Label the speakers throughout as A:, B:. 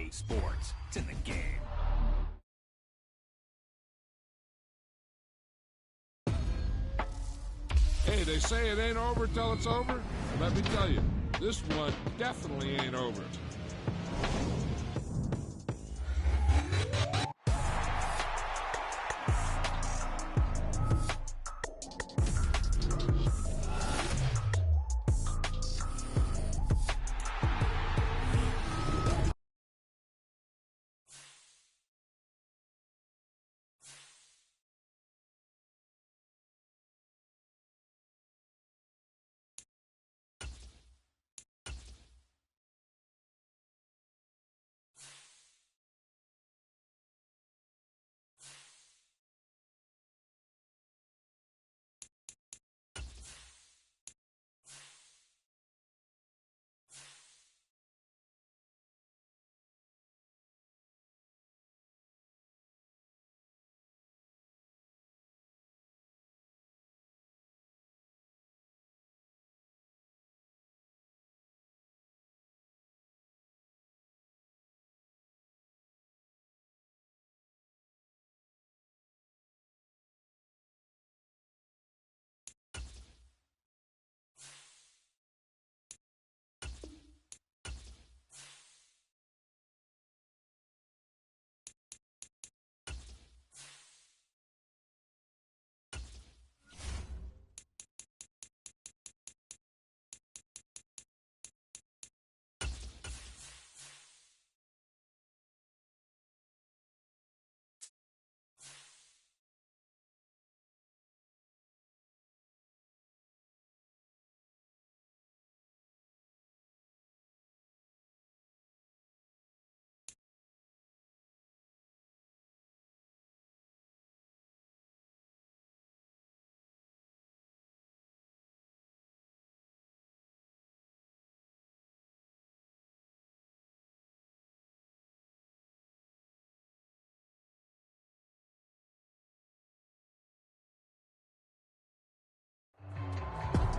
A: EA Sports. It's in the game.
B: Hey, they say it ain't over till it's over. Let me tell you, this one definitely ain't over.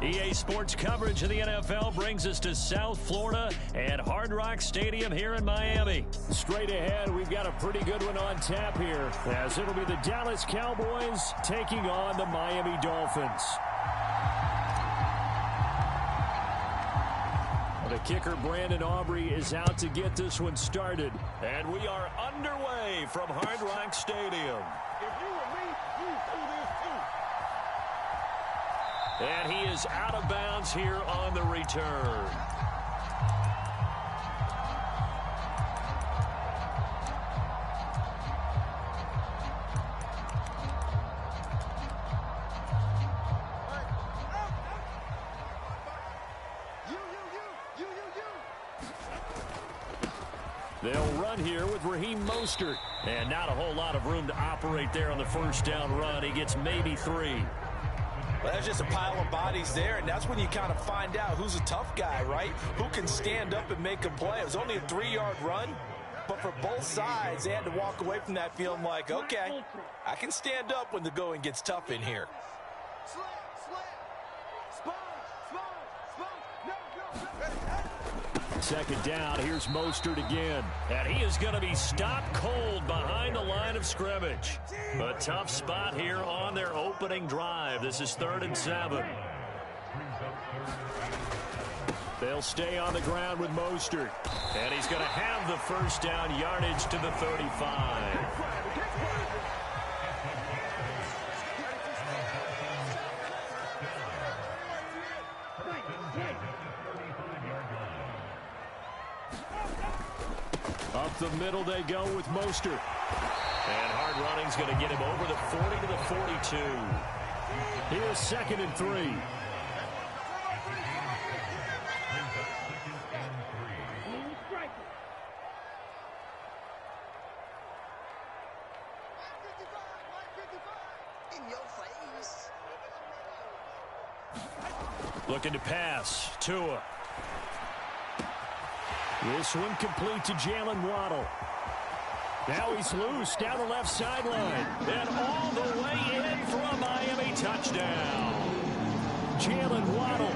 C: EA Sports coverage of the NFL brings us to South Florida and Hard Rock Stadium here in Miami. Straight ahead, we've got a pretty good one on tap here, as it'll be the Dallas Cowboys taking on the Miami Dolphins. The kicker, Brandon Aubrey, is out to get this one started. And we are underway from Hard Rock Stadium.
B: If you were me, you'd do this too.
C: And he is out of bounds here on the return. They'll run here with Raheem Mostert. And not a whole lot of room to operate there on the first down run. He gets maybe 3.
D: Well, there's just a pile of bodies there, and that's when you kind of find out who's a tough guy, right? Who can stand up and make a play. It was only a 3-yard run, but for both sides, they had to walk away from that feeling like, okay, I can stand up when the going gets tough in here.
C: Second down, here's Mostert again. And he is going to be stopped cold behind the line of scrimmage. A tough spot here on their opening drive. This is 3rd and 7. They'll stay on the ground with Mostert. And he's going to have the first down yardage to the 35. Up the middle they go with Mostert. And hard running's going to get him over the 40 to the 42. Here's 2nd and 3. Looking to pass. Tua. This one complete to Jalen Waddle. Now he's loose down the left sideline. And all the way in for a Miami touchdown. Jalen Waddle,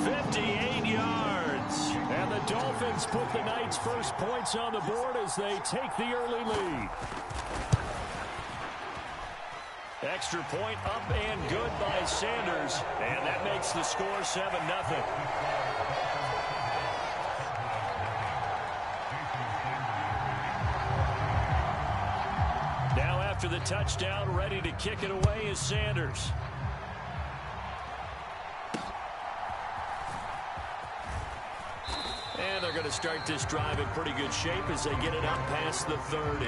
C: 58 yards. And the Dolphins Dolphins put the Knights' first points on the board as they take the early lead. Extra point up and good by Sanders, and that makes the score 7-0. Now after the touchdown, ready to kick it away is Sanders. And they're going to start this drive in pretty good shape as they get it up past the 30.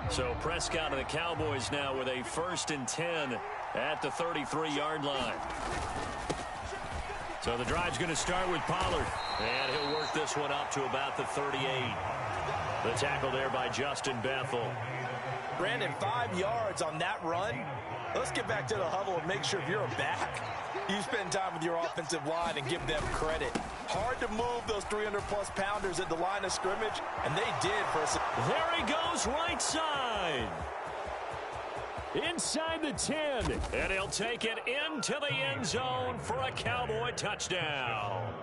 C: So Prescott and the Cowboys now with a 1st and 10 at the 33-yard line. So the drive's going to start with Pollard, and he'll work this one up to about the 38. The tackle there by Justin Bethel.
D: Brandon, 5 yards on that run. Let's get back to the huddle and make sure if you're a back, you spend time with your offensive line and give them credit. Hard to move those 300-plus pounders at the line of scrimmage, and they did for us.
C: There he goes, right side. Inside the 10, and he'll take it into the end zone for a Cowboy touchdown.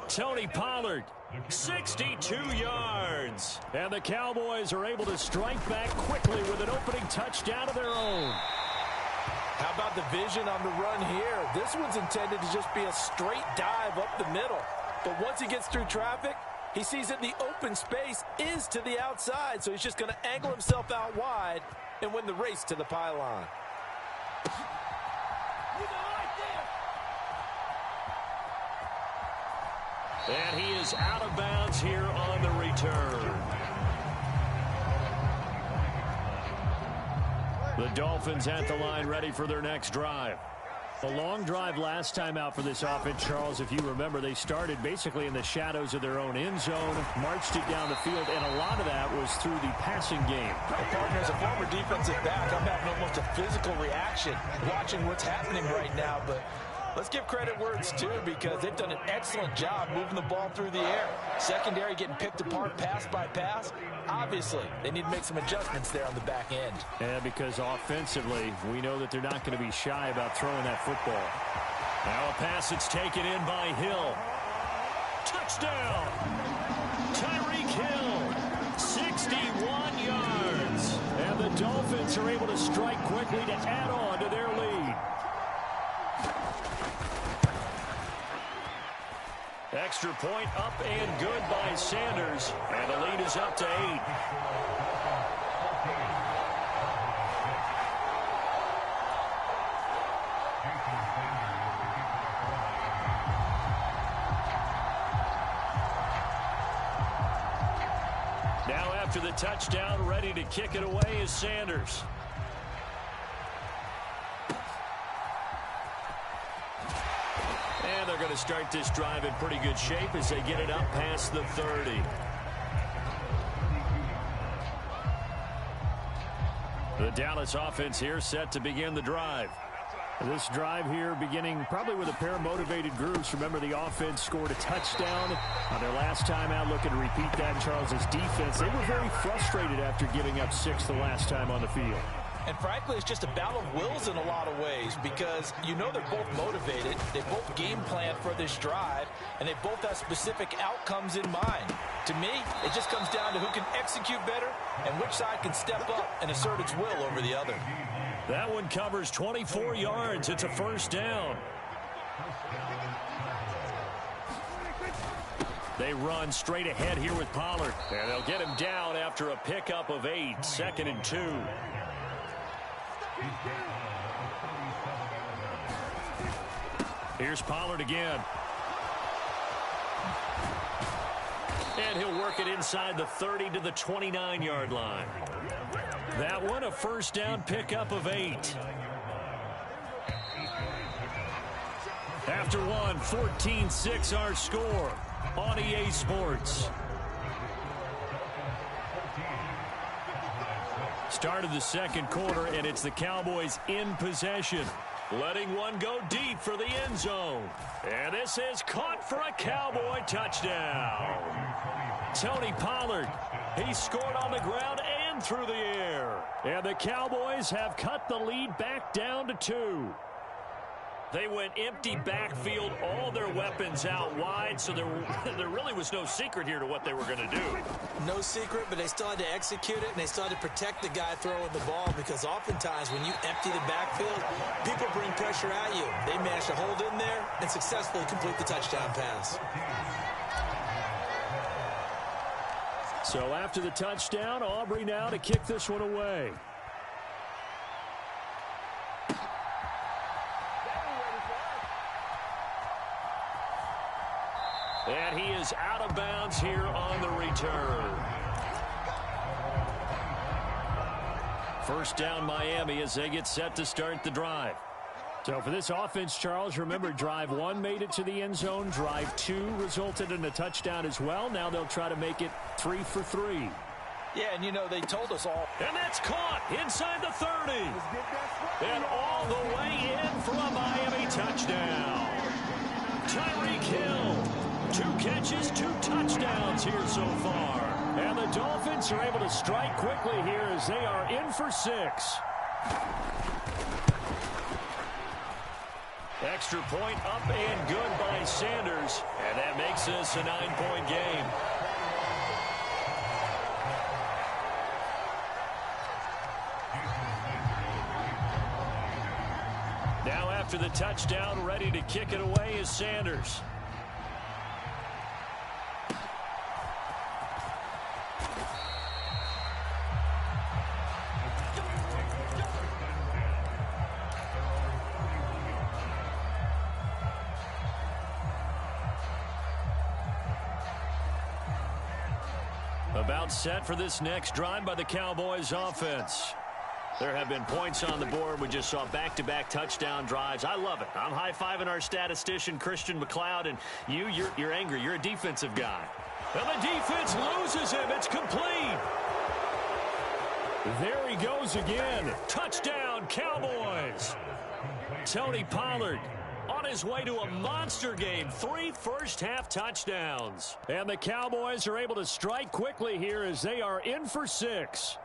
C: Tony Pollard, 62 yards. And the Cowboys are able to strike back quickly with an opening touchdown of their own.
D: How about the vision on the run here? This one's intended to just be a straight dive up the middle. But once he gets through traffic, he sees that the open space is to the outside, so he's just going to angle himself out wide and win the race to the pylon.
C: And he is out of bounds here on the return. The Dolphins at the line ready for their next drive. A long drive last time out for this offense, Charles. If you remember, they started basically in the shadows of their own end zone, marched it down the field, and a lot of that was through the passing game.
D: Well, partner, as a former defensive back, I'm having almost a physical reaction watching what's happening right now, but let's give credit where it's due because they've done an excellent job moving the ball through the air. Secondary getting picked apart pass by pass. Obviously, they need to make some adjustments there on the back end.
C: Yeah, because offensively, we know that they're not going to be shy about throwing that football. Now a pass that's taken in by Hill. Touchdown! Tyreek Hill, 61 yards. And the Dolphins are able to strike quickly to add on to their lead. Extra point up and good by Sanders, and the lead is up to 8. Now after the touchdown, ready to kick it away is Sanders. And they're going to start this drive in pretty good shape as they get it up past the 30. The Dallas offense here set to begin the drive. This drive here beginning probably with a pair of motivated groups. Remember, the offense scored a touchdown on their last time out. Looking to repeat that in Charles's defense. They were very frustrated after giving up 6 the last time on the field.
D: And frankly, it's just a battle of wills in a lot of ways because you know they're both motivated. They both game plan for this drive, and they both have specific outcomes in mind. To me, it just comes down to who can execute better and which side can step up and assert its will over the other.
C: That one covers 24 yards. It's a first down. They run straight ahead here with Pollard, and they'll get him down after a pickup of 8, 2nd and 2. Here's Pollard again. And he'll work it inside the 30 to the 29-yard line. That one a first down pickup of 8. After one, 14-6 our score on EA Sports. Start of the second quarter, and it's the Cowboys in possession. Letting one go deep for the end zone. And this is caught for a Cowboy touchdown. Tony Pollard, he scored on the ground and one through the air. And the Cowboys have cut the lead back down to 2. They went empty backfield, all their weapons out wide, so there really was no secret here to what they were going to do.
D: No secret, but they still had to execute it, and they still had to protect the guy throwing the ball, because oftentimes when you empty the backfield, people bring pressure at you. They managed to hold in there and successfully complete the touchdown pass.
C: So after the touchdown, Aubrey now to kick this one away. And he is out of bounds here on the return. First down Miami as they get set to start the drive. So for this offense, Charles, remember drive 1 made it to the end zone. Drive 2 resulted in a touchdown as well. Now they'll try to make it 3 for 3.
D: Yeah, and you know, they told us all.
C: And that's caught inside the 30. And all the way in for a Miami touchdown. Tyreek Hill. 2 catches, 2 touchdowns here so far. And the Dolphins are able to strike quickly here as they are in for 6. Extra point up and good by Sanders. And that makes this a 9-point game. Now after the touchdown, ready to kick it away is Sanders. About set for this next drive by the Cowboys offense. There have been points on the board. We just saw back-to-back touchdown drives. I love it. I'm high-fiving our statistician, Christian McLeod, and you're angry. You're a defensive guy. And the defense loses him. It's complete. There he goes again. Touchdown, Cowboys. Tony Pollard on his way to a monster game. 3 first-half touchdowns. And the Cowboys are able to strike quickly here as they are in for 6.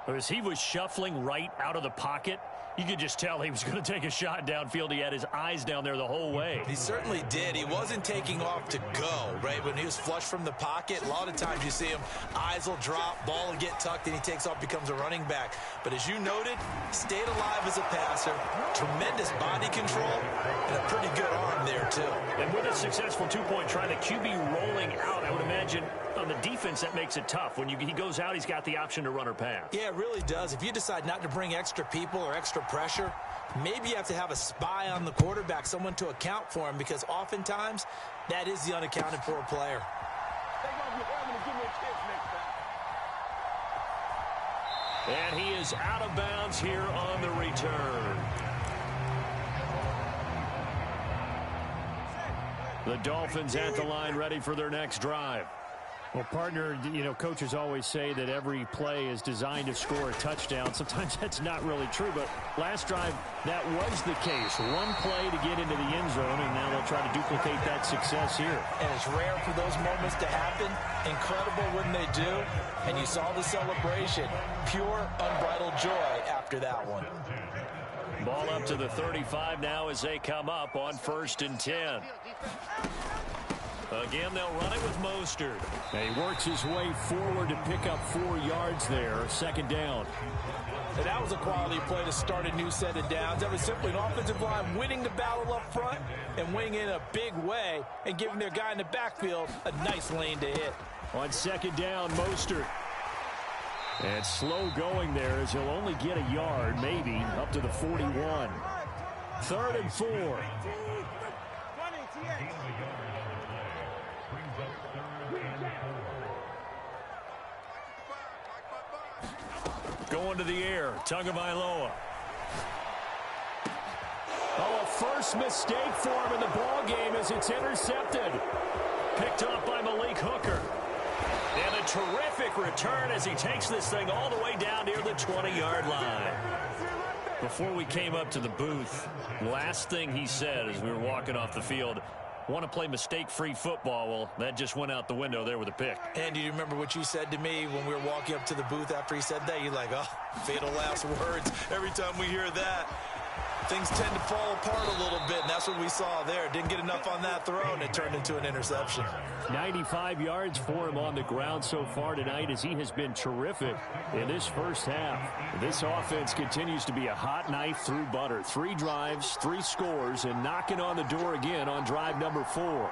C: As he was shuffling right out of the pocket, you could just tell he was going to take a shot downfield. He had his eyes down there the whole way.
D: He certainly did. He wasn't taking off to go, right? When he was flush from the pocket, a lot of times you see him, eyes will drop, ball will get tucked, and he takes off, becomes a running back. But as you noted, stayed alive as a passer, tremendous body control, and a pretty good arm there, too.
C: And with a successful 2-point try, the QB rolling out, I would imagine on the defense that makes it tough. When he goes out, he's got the option to run or pass.
D: Yeah, it really does. If you decide not to bring extra people or extra pressure, maybe you have to have a spy on the quarterback, someone to account for him, because oftentimes that is the unaccounted for player.
C: And he is out of bounds here on the return. The Dolphins at the line ready for their next drive. Well, partner, you know, coaches always say that every play is designed to score a touchdown. Sometimes that's not really true, but last drive, that was the case. One play to get into the end zone, and now they'll try to duplicate that success here.
D: And it's rare for those moments to happen. Incredible when they do. And you saw the celebration. Pure, unbridled joy after that one.
C: Ball up to the 35 now as they come up on 1st and 10. Again, they'll run it with Mostert. He works his way forward to pick up 4 yards there. 2nd down.
D: And that was a quality play to start a new set of downs. That was simply an offensive line winning the battle up front and winning in a big way and giving their guy in the backfield a nice lane to hit.
C: On 2nd down, Mostert. And slow going there as he'll only get a yard, maybe, up to the 41. 3rd and 4. Going to the air, Tagovailoa. Oh, a first mistake for him in the ball game as it's intercepted. Picked up by Malik Hooker. And a terrific return as he takes this thing all the way down near the 20-yard line. Before we came up to the booth, last thing he said as we were walking off the field, want to play mistake-free football. Well, that just went out the window there with a pick.
D: And do you remember what you said to me when we were walking up to the booth after he said that? You're like, oh, fatal last words. Every time we hear that, things tend to fall apart a little bit, and that's what we saw there. Didn't get enough on that throw, and it turned into an interception.
C: 95 yards for him on the ground so far tonight, as he has been terrific in this first half. This offense continues to be a hot knife through butter. 3 drives, 3 scores, and knocking on the door again on drive number 4.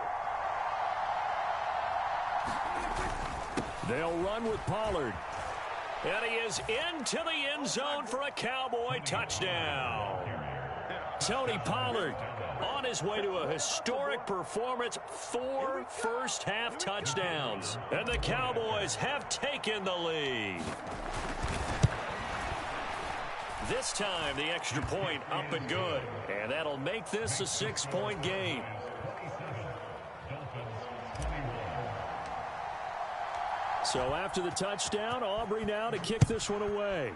C: They'll run with Pollard. And he is into the end zone for a Cowboy touchdown. Tony Pollard on his way to a historic performance, 4 first-half touchdowns. And the Cowboys have taken the lead. This time, the extra point up and good. And that'll make this a 6-point game. So after the touchdown, Aubrey now to kick this one away.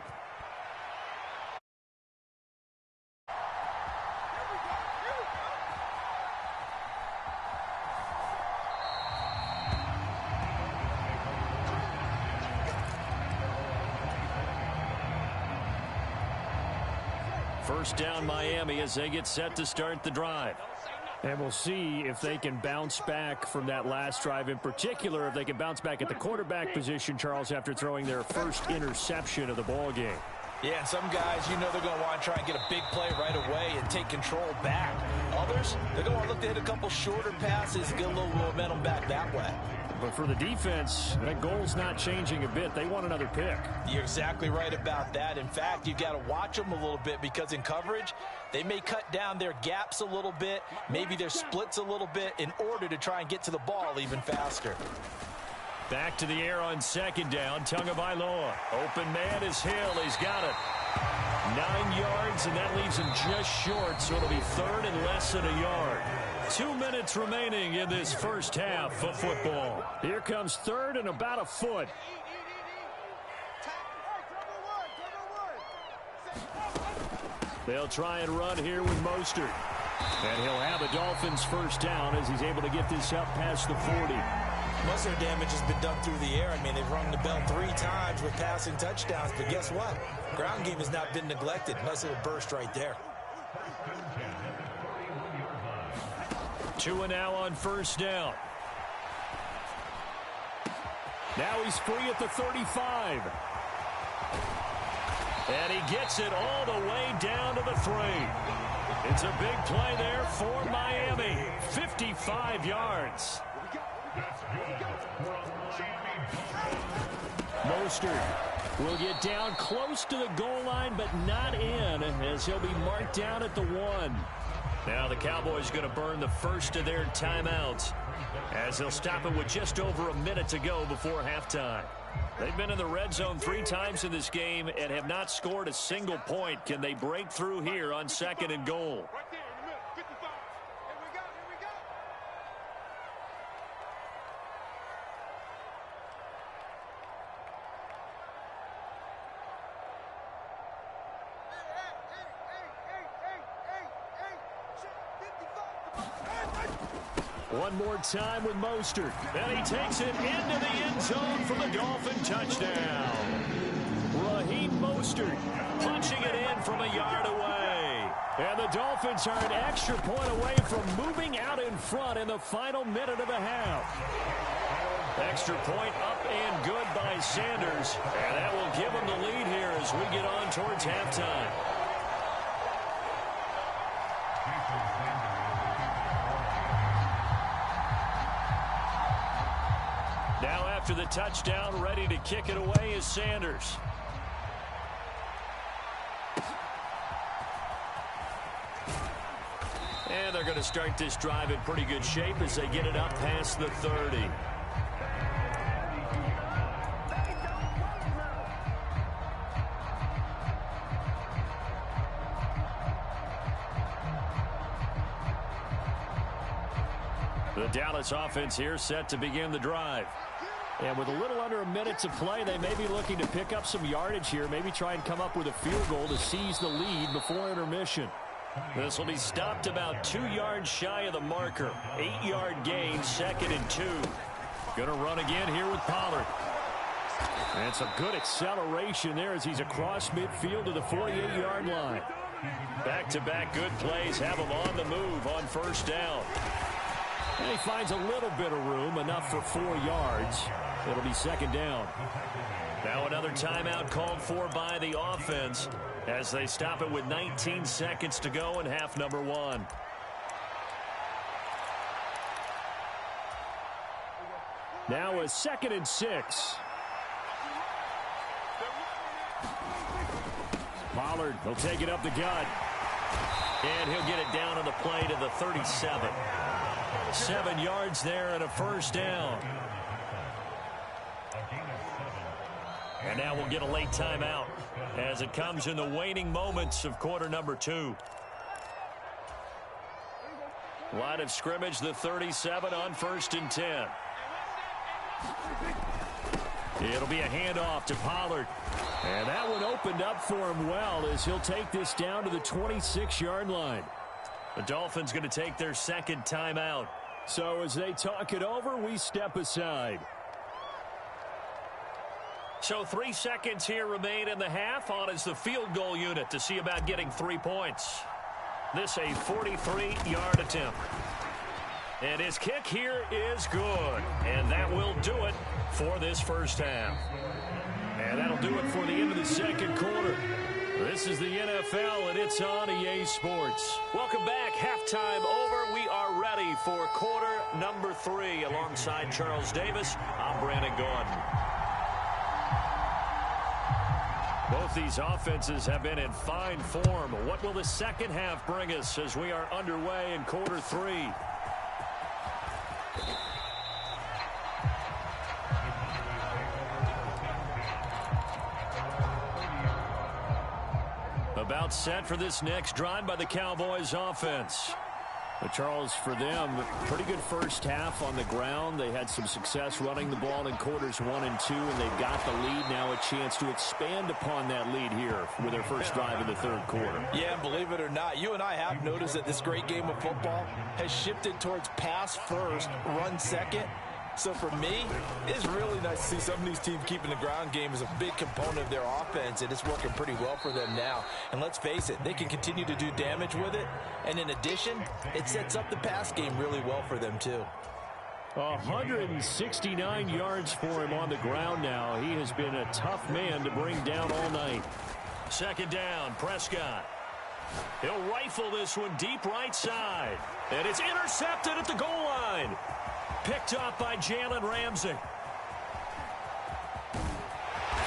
C: First down Miami as they get set to start the drive. And we'll see if they can bounce back from that last drive, in particular if they can bounce back at the quarterback position, Charles, after throwing their first interception of the ball game.
D: Yeah, and some guys, you know, they're going to want to try and get a big play right away and take control back. Others, they're going to want to look to hit a couple shorter passes, get a little momentum back that way.
C: But for the defense, that goal's not changing a bit. They want another pick.
D: You're exactly right about that. In fact, you've got to watch them a little bit, because in coverage, they may cut down their gaps a little bit, maybe their splits a little bit, in order to try and get to the ball even faster.
C: Back to the air on second down. Tagovailoa. Open man is Hill. He's got it. 9 yards, and that leaves him just short, so it'll be third and less than a yard. 2 minutes remaining in this first half of football. Here comes third and about a foot. They'll try and run here with Mostert. And he'll have a Dolphins first down as he's able to get this up past the 40.
D: Most of their damage has been done through the air. I mean, they've rung the bell 3 times with passing touchdowns, but guess what? Ground game has not been neglected. Nice little burst right there.
C: 2 and now on first down. Now he's free at the 35. And he gets it all the way down to the 3. It's a big play there for Miami. 55 yards. Mostert will get down close to the goal line, but not in, as he'll be marked down at the 1. Now the Cowboys going to burn the first of their timeouts, as they'll stop it with just over a minute to go before halftime. They've been in the red zone 3 times in this game and have not scored a single point. Can they break through here on second and goal? One more time with Mostert. And he takes it into the end zone for the Dolphin touchdown. Raheem Mostert punching it in from a yard away. And the Dolphins are an extra point away from moving out in front in the final minute of the half. Extra point up and good by Sanders. And that will give them the lead here as we get on towards halftime. Now after the touchdown, ready to kick it away is Sanders. And they're going to start this drive in pretty good shape as they get it up past the 30. The Dallas offense here set to begin the drive. And with a little under a minute to play, they may be looking to pick up some yardage here, maybe try and come up with a field goal to seize the lead before intermission. This will be stopped about 2 yards shy of the marker. 8-yard gain, 2nd and 2. Going to run again here with Pollard. And it's a good acceleration there as he's across midfield to the 48-yard line. Back-to-back good plays have him on the move on first down. And he finds a little bit of room, enough for 4 yards. It'll be 2nd down. Now another timeout called for by the offense as they stop it with 19 seconds to go in half number 1. Now a 2nd and 6. Pollard will take it up the gut. And he'll get it down on the play to the 37. 7 yards there and a first down. And now we'll get a late timeout as it comes in the waning moments of quarter number 2. Line of scrimmage, the 37 on 1st and 10. It'll be a handoff to Pollard. And that one opened up for him well as he'll take this down to the 26-yard line. The Dolphins going to take their 2nd timeout. So as they talk it over, we step aside. So 3 seconds here remain in the half. On is the field goal unit to see about getting 3 points. This a 43-yard attempt. And his kick here is good. And that will do it for this first half. And that'll do it for the end of the 2nd quarter. This is the NFL, and it's on EA Sports. Welcome back. Halftime over. We are ready for quarter number 3. Alongside Charles Davis, I'm Brandon Gordon. Both these offenses have been in fine form. What will the second half bring us as we are underway in quarter 3? About set for this next drive by the Cowboys offense. But Charles, for them, pretty good first half on the ground. They had some success running the ball in quarters 1 and 2, and they've got the lead. Now a chance to expand upon that lead here with their first drive in the 3rd quarter.
D: Yeah, and believe it or not, you and I have noticed that this great game of football has shifted towards pass first, run second. So for me, it's really nice to see some of these teams keeping the ground game as a big component of their offense, and it's working pretty well for them now. And let's face it, they can continue to do damage with it. And in addition, it sets up the pass game really well for them too.
C: 169 yards for him on the ground now. He has been a tough man to bring down all night. 2nd down, Prescott. He'll rifle this one deep right side. And it's intercepted at the goal line. Picked up by Jalen Ramsey.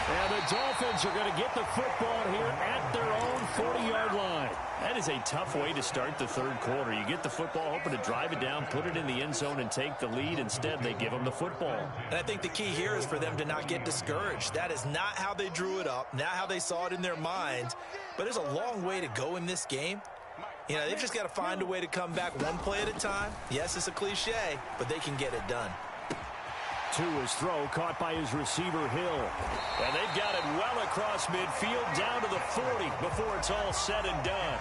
C: And the Dolphins are going to get the football here at their own 40-yard line. That is a tough way to start the 3rd quarter. You get the football, hoping to drive it down, put it in the end zone, and take the lead. Instead, they give them the football.
D: And I think the key here is for them to not get discouraged. That is not how they drew it up, not how they saw it in their minds. But there's a long way to go in this game. You know, they've just got to find a way to come back one play at a time. Yes, it's a cliche, but they can get it done.
C: To his throw, caught by his receiver, Hill. And they've got it well across midfield, down to the 40 before it's all said and done.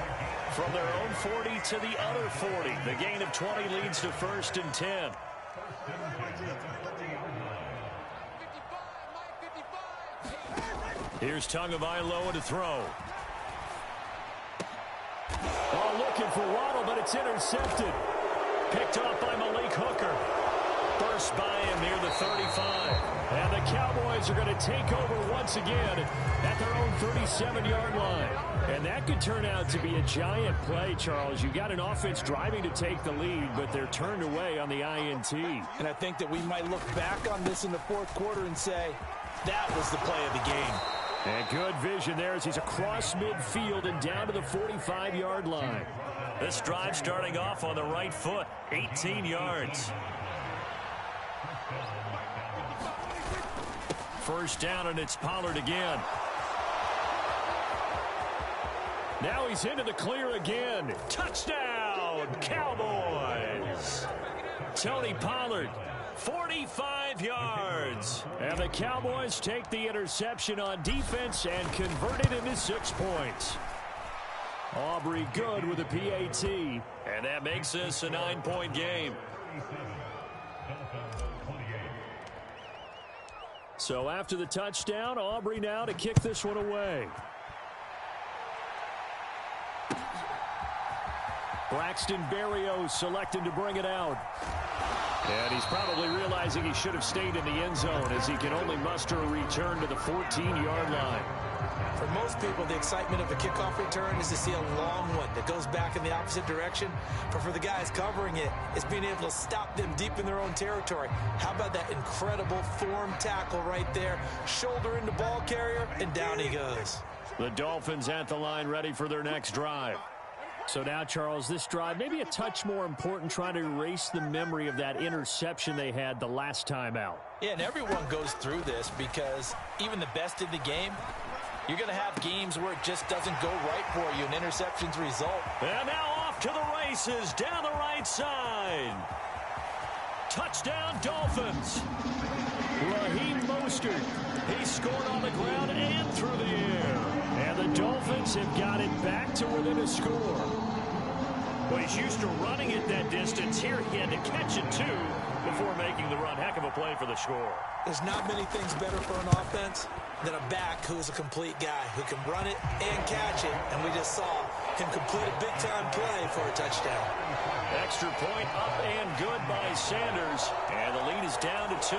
C: From their own 40 to the other 40. The gain of 20 leads to 1st and 10. Here's Tagovailoa to throw. Oh, looking for Waddle, but it's intercepted. Picked off by Malik Hooker. Burst by him near the 35. And the Cowboys are going to take over once again at their own 37-yard line. And that could turn out to be a giant play, Charles. You got an offense driving to take the lead, but they're turned away on the INT.
D: And I think that we might look back on this in the 4th quarter and say, that was the play of the game.
C: And good vision there as he's across midfield and down to the 45-yard line. This drive starting off on the right foot, 18 yards. First down, and it's Pollard again. Now he's into the clear again. Touchdown, Cowboys! Tony Pollard, 45 yards. And the Cowboys take the interception on defense and convert it into 6 points. Aubrey good with a PAT. And that makes this a 9-point game. So after the touchdown, Aubrey now to kick this one away. Braxton Berrios selecting to bring it out. And he's probably realizing he should have stayed in the end zone as he can only muster a return to the 14-yard line.
D: For most people, the excitement of a kickoff return is to see a long one that goes back in the opposite direction. But for the guys covering it, it's being able to stop them deep in their own territory. How about that incredible form tackle right there? Shoulder into ball carrier, and down he goes.
C: The Dolphins at the line ready for their next drive. So now, Charles, this drive maybe a touch more important, trying to erase the memory of that interception they had the last time out.
D: Yeah, and everyone goes through this because even the best in the game, you're going to have games where it just doesn't go right for you, and interceptions result.
C: And now off to the races down the right side. Touchdown, Dolphins. Raheem Mostert. He scored on the ground and through the air. And the Dolphins have got it back to within a score. Well, he's used to running it that distance. Here he had to catch it, too, before making the run. Heck of a play for the score.
D: There's not many things better for an offense than a back who's a complete guy, who can run it and catch it. And we just saw him complete a big-time play for a touchdown.
C: Extra point up and good by Sanders. And the lead is down to 2.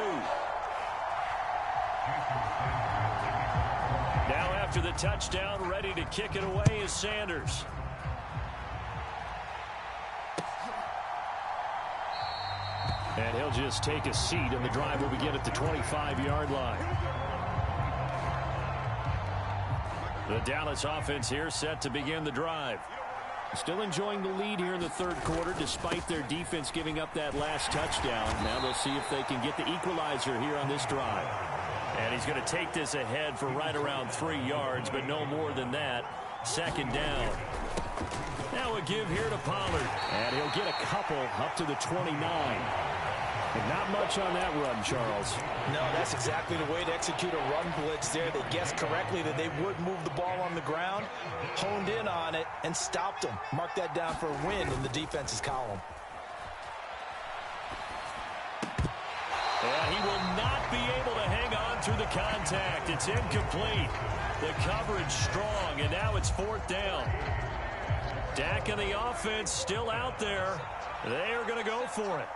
C: Now after the touchdown, ready to kick it away is Sanders. And he'll just take a seat, and the drive will begin at the 25-yard line. The Dallas offense here set to begin the drive. Still enjoying the lead here in the third quarter, despite their defense giving up that last touchdown. Now they'll see if they can get the equalizer here on this drive. And he's going to take this ahead for right around 3 yards, but no more than that. Second down. Now a give here to Pollard. And he'll get a couple up to the 29. But not much on that run, Charles.
D: No, that's exactly the way to execute a run blitz there. They guessed correctly that they would move the ball on the ground, honed in on it, and stopped them. Mark that down for a win in the defense's column.
C: And he will not be able to hang on through the contact. It's incomplete. The coverage strong, and now it's 4th down. Dak and the offense still out there. They are going to go for it.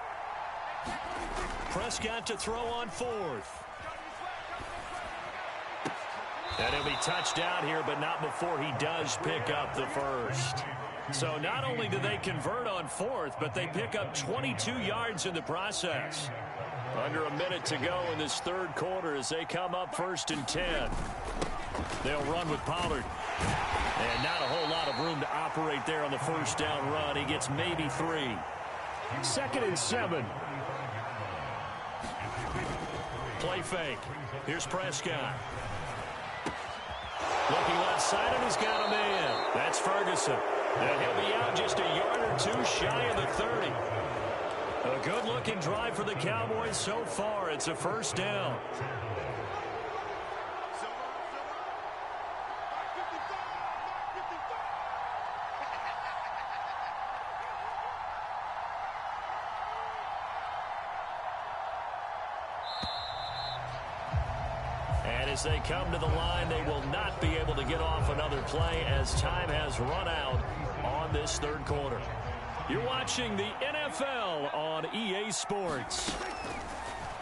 C: Prescott to throw on 4th. And he'll be touched down here, but not before he does pick up the first. So not only do they convert on 4th, but they pick up 22 yards in the process. Under a minute to go in this third quarter as they come up 1st and 10. They'll run with Pollard. And not a whole lot of room to operate there on the first down run. He gets maybe 3. 2nd and 7. Play fake. Here's Prescott. Looking left side, and he's got a man. That's Ferguson. And he'll be out just a yard or 2 shy of the 30. A good-looking drive for the Cowboys so far. It's a first down. And as they come to the line, they will not be able to get off another play as time has run out on this third quarter. You're watching the NFL on EA Sports.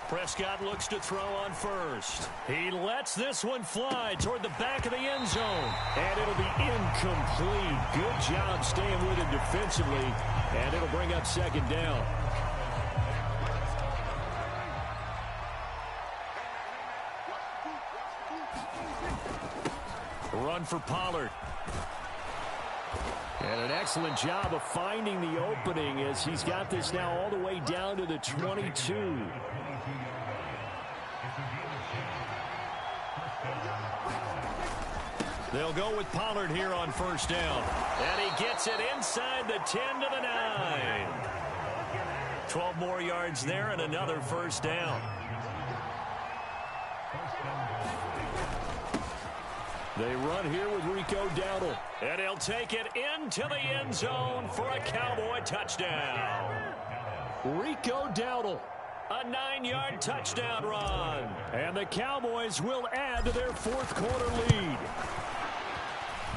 C: Prescott looks to throw on first. He lets this one fly toward the back of the end zone. And it'll be incomplete. Good job staying with it defensively. And it'll bring up second down. Run for Pollard. And an excellent job of finding the opening as he's got this now all the way down to the 22. They'll go with Pollard here on first down. And he gets it inside the 10 to the 9. 12 more yards there and another first down. They run here with Rico Dowdle. And he'll take it into the end zone for a Cowboy touchdown. Rico Dowdle, a 9-yard touchdown run. And the Cowboys will add to their fourth quarter lead.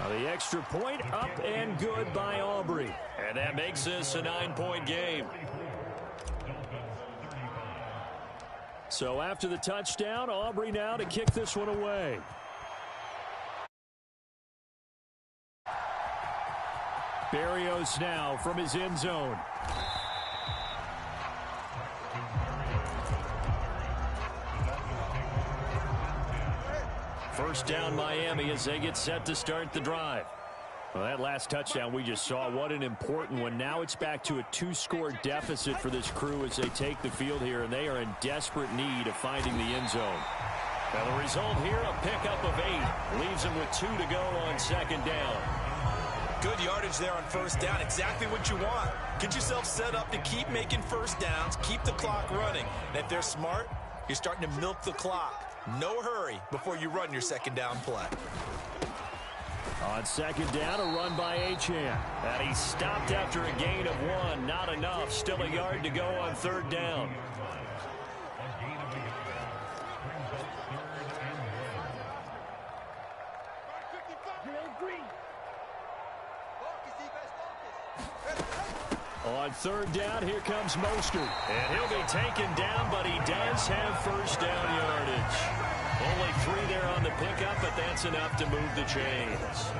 C: Now the extra point up and good by Aubrey. And that makes this a 9-point game. So after the touchdown, Aubrey now to kick this one away. Barrios now from his end zone. First down Miami as they get set to start the drive. Well, that last touchdown we just saw, what an important one. Now it's back to a 2-score deficit for this crew as they take the field here, and they are in desperate need of finding the end zone. Now the result here, a pickup of 8. Leaves them with 2 to go on second down.
D: Good yardage there on first down. Exactly what you want. Get yourself set up to keep making first downs, keep the clock running. And if they're smart, you're starting to milk the clock. No hurry before you run your second down play.
C: On second down, a run by Achane. And he stopped after a gain of 1. Not enough. Still a yard to go on third down. On third down, here comes Mostert. And he'll be taken down, but he does have first down yardage. Only 3 there on the pickup, but that's enough to move the chains.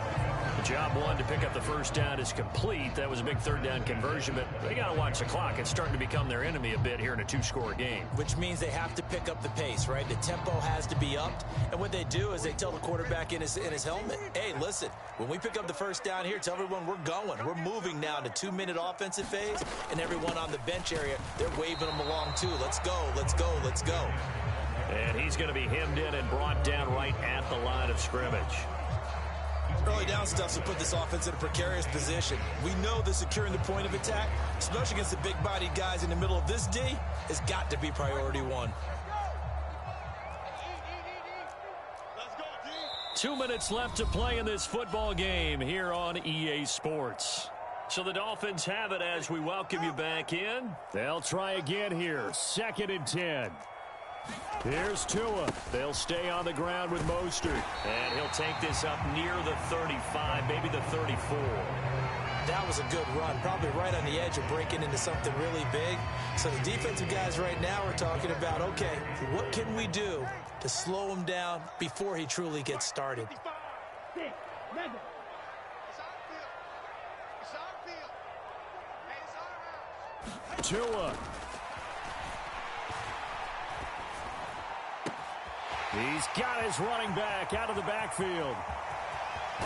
C: Job 1 to pick up the first down is complete. That was a big third down conversion, but they got to watch the clock. It's starting to become their enemy a bit here in a 2-score game.
D: Which means they have to pick up the pace, right? The tempo has to be upped. And what they do is they tell the quarterback in his helmet, hey, listen, when we pick up the first down here, tell everyone we're going. We're moving now to 2-minute offensive phase, and everyone on the bench area, they're waving them along too. Let's go, let's go, let's go.
C: And he's going to be hemmed in and brought down right at the line of scrimmage.
D: Early down stuff to put this offense in a precarious position. We know that securing the point of attack, especially against the big-bodied guys in the middle of this D, has got to be priority 1.
C: 2 minutes left to play in this football game here on EA Sports. So the Dolphins have it as we welcome you back in. They'll try again here. 2nd and 10. Here's Tua. They'll stay on the ground with Mostert. And he'll take this up near the 35, maybe the 34.
D: That was a good run, probably right on the edge of breaking into something really big. So the defensive guys right now are talking about, okay, what can we do to slow him down before he truly gets started?
C: Tua. He's got his running back out of the backfield.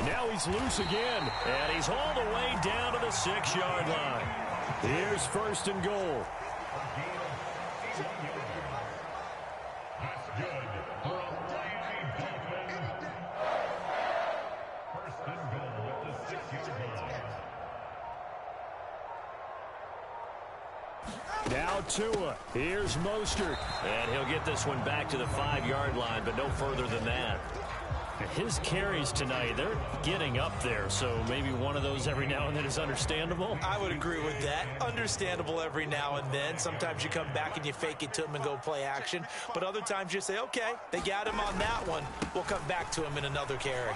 C: Now he's loose again, and he's all the way down to the 6-yard line. Here's 1st and goal. Now Tua. Here's Mostert. And he'll get this one back to the 5-yard line, but no further than that. His carries tonight, they're getting up there, so maybe one of those every now and then is understandable.
D: I would agree with that. Understandable every now and then. Sometimes you come back and you fake it to him and go play action. But other times you say, okay, they got him on that one. We'll come back to him in another carry.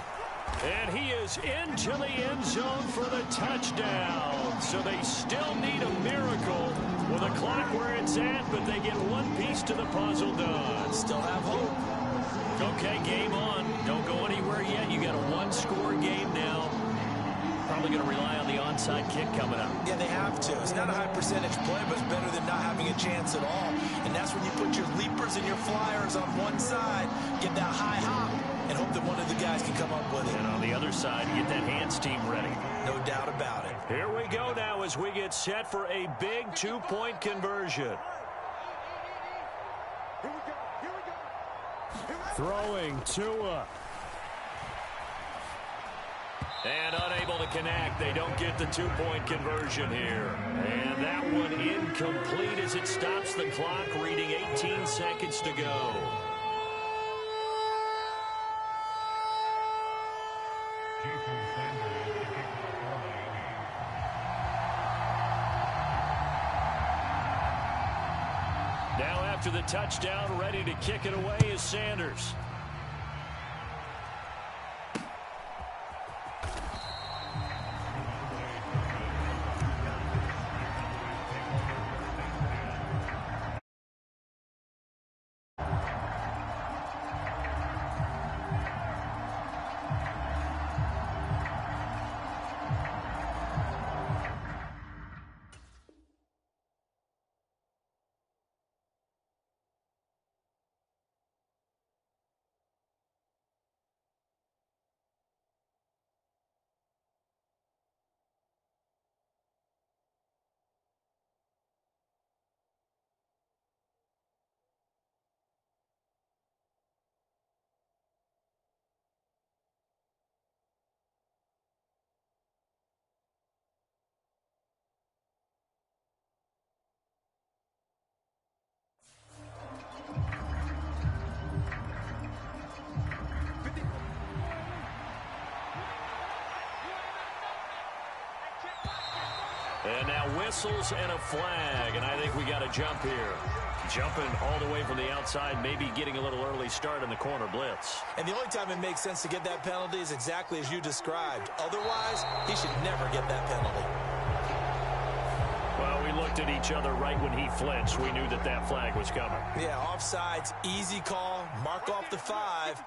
C: And he is into the end zone for the touchdown. So they still need a miracle with the clock where it's at, but they get one piece to the puzzle done.
D: Still have hope.
C: Okay, game on. Don't go anywhere yet. You got a 1-score game now. Probably going to rely on the onside kick coming up.
D: Yeah, they have to. It's not a high percentage play, but it's better than not having a chance at all. And that's when you put your leapers and your flyers on one side, get that high hop, and hope that one of the guys can come up with it.
C: And on the other side, you get that hands team ready.
D: No doubt about it.
C: Here we go now as we get set for a big 2-point conversion. Throwing Tua. And unable to connect. They don't get the 2-point conversion here. And that one incomplete as it stops the clock, reading 18 seconds to go. Now after the touchdown, ready to kick it away is Sanders. And now whistles and a flag, and I think we got a jump here. Jumping all the way from the outside, maybe getting a little early start in the corner blitz.
D: And the only time it makes sense to get that penalty is exactly as you described. Otherwise, he should never get that penalty.
C: Well, we looked at each other right when he flinched. We knew that that flag was coming.
D: Yeah, offsides, easy call, mark off the 5.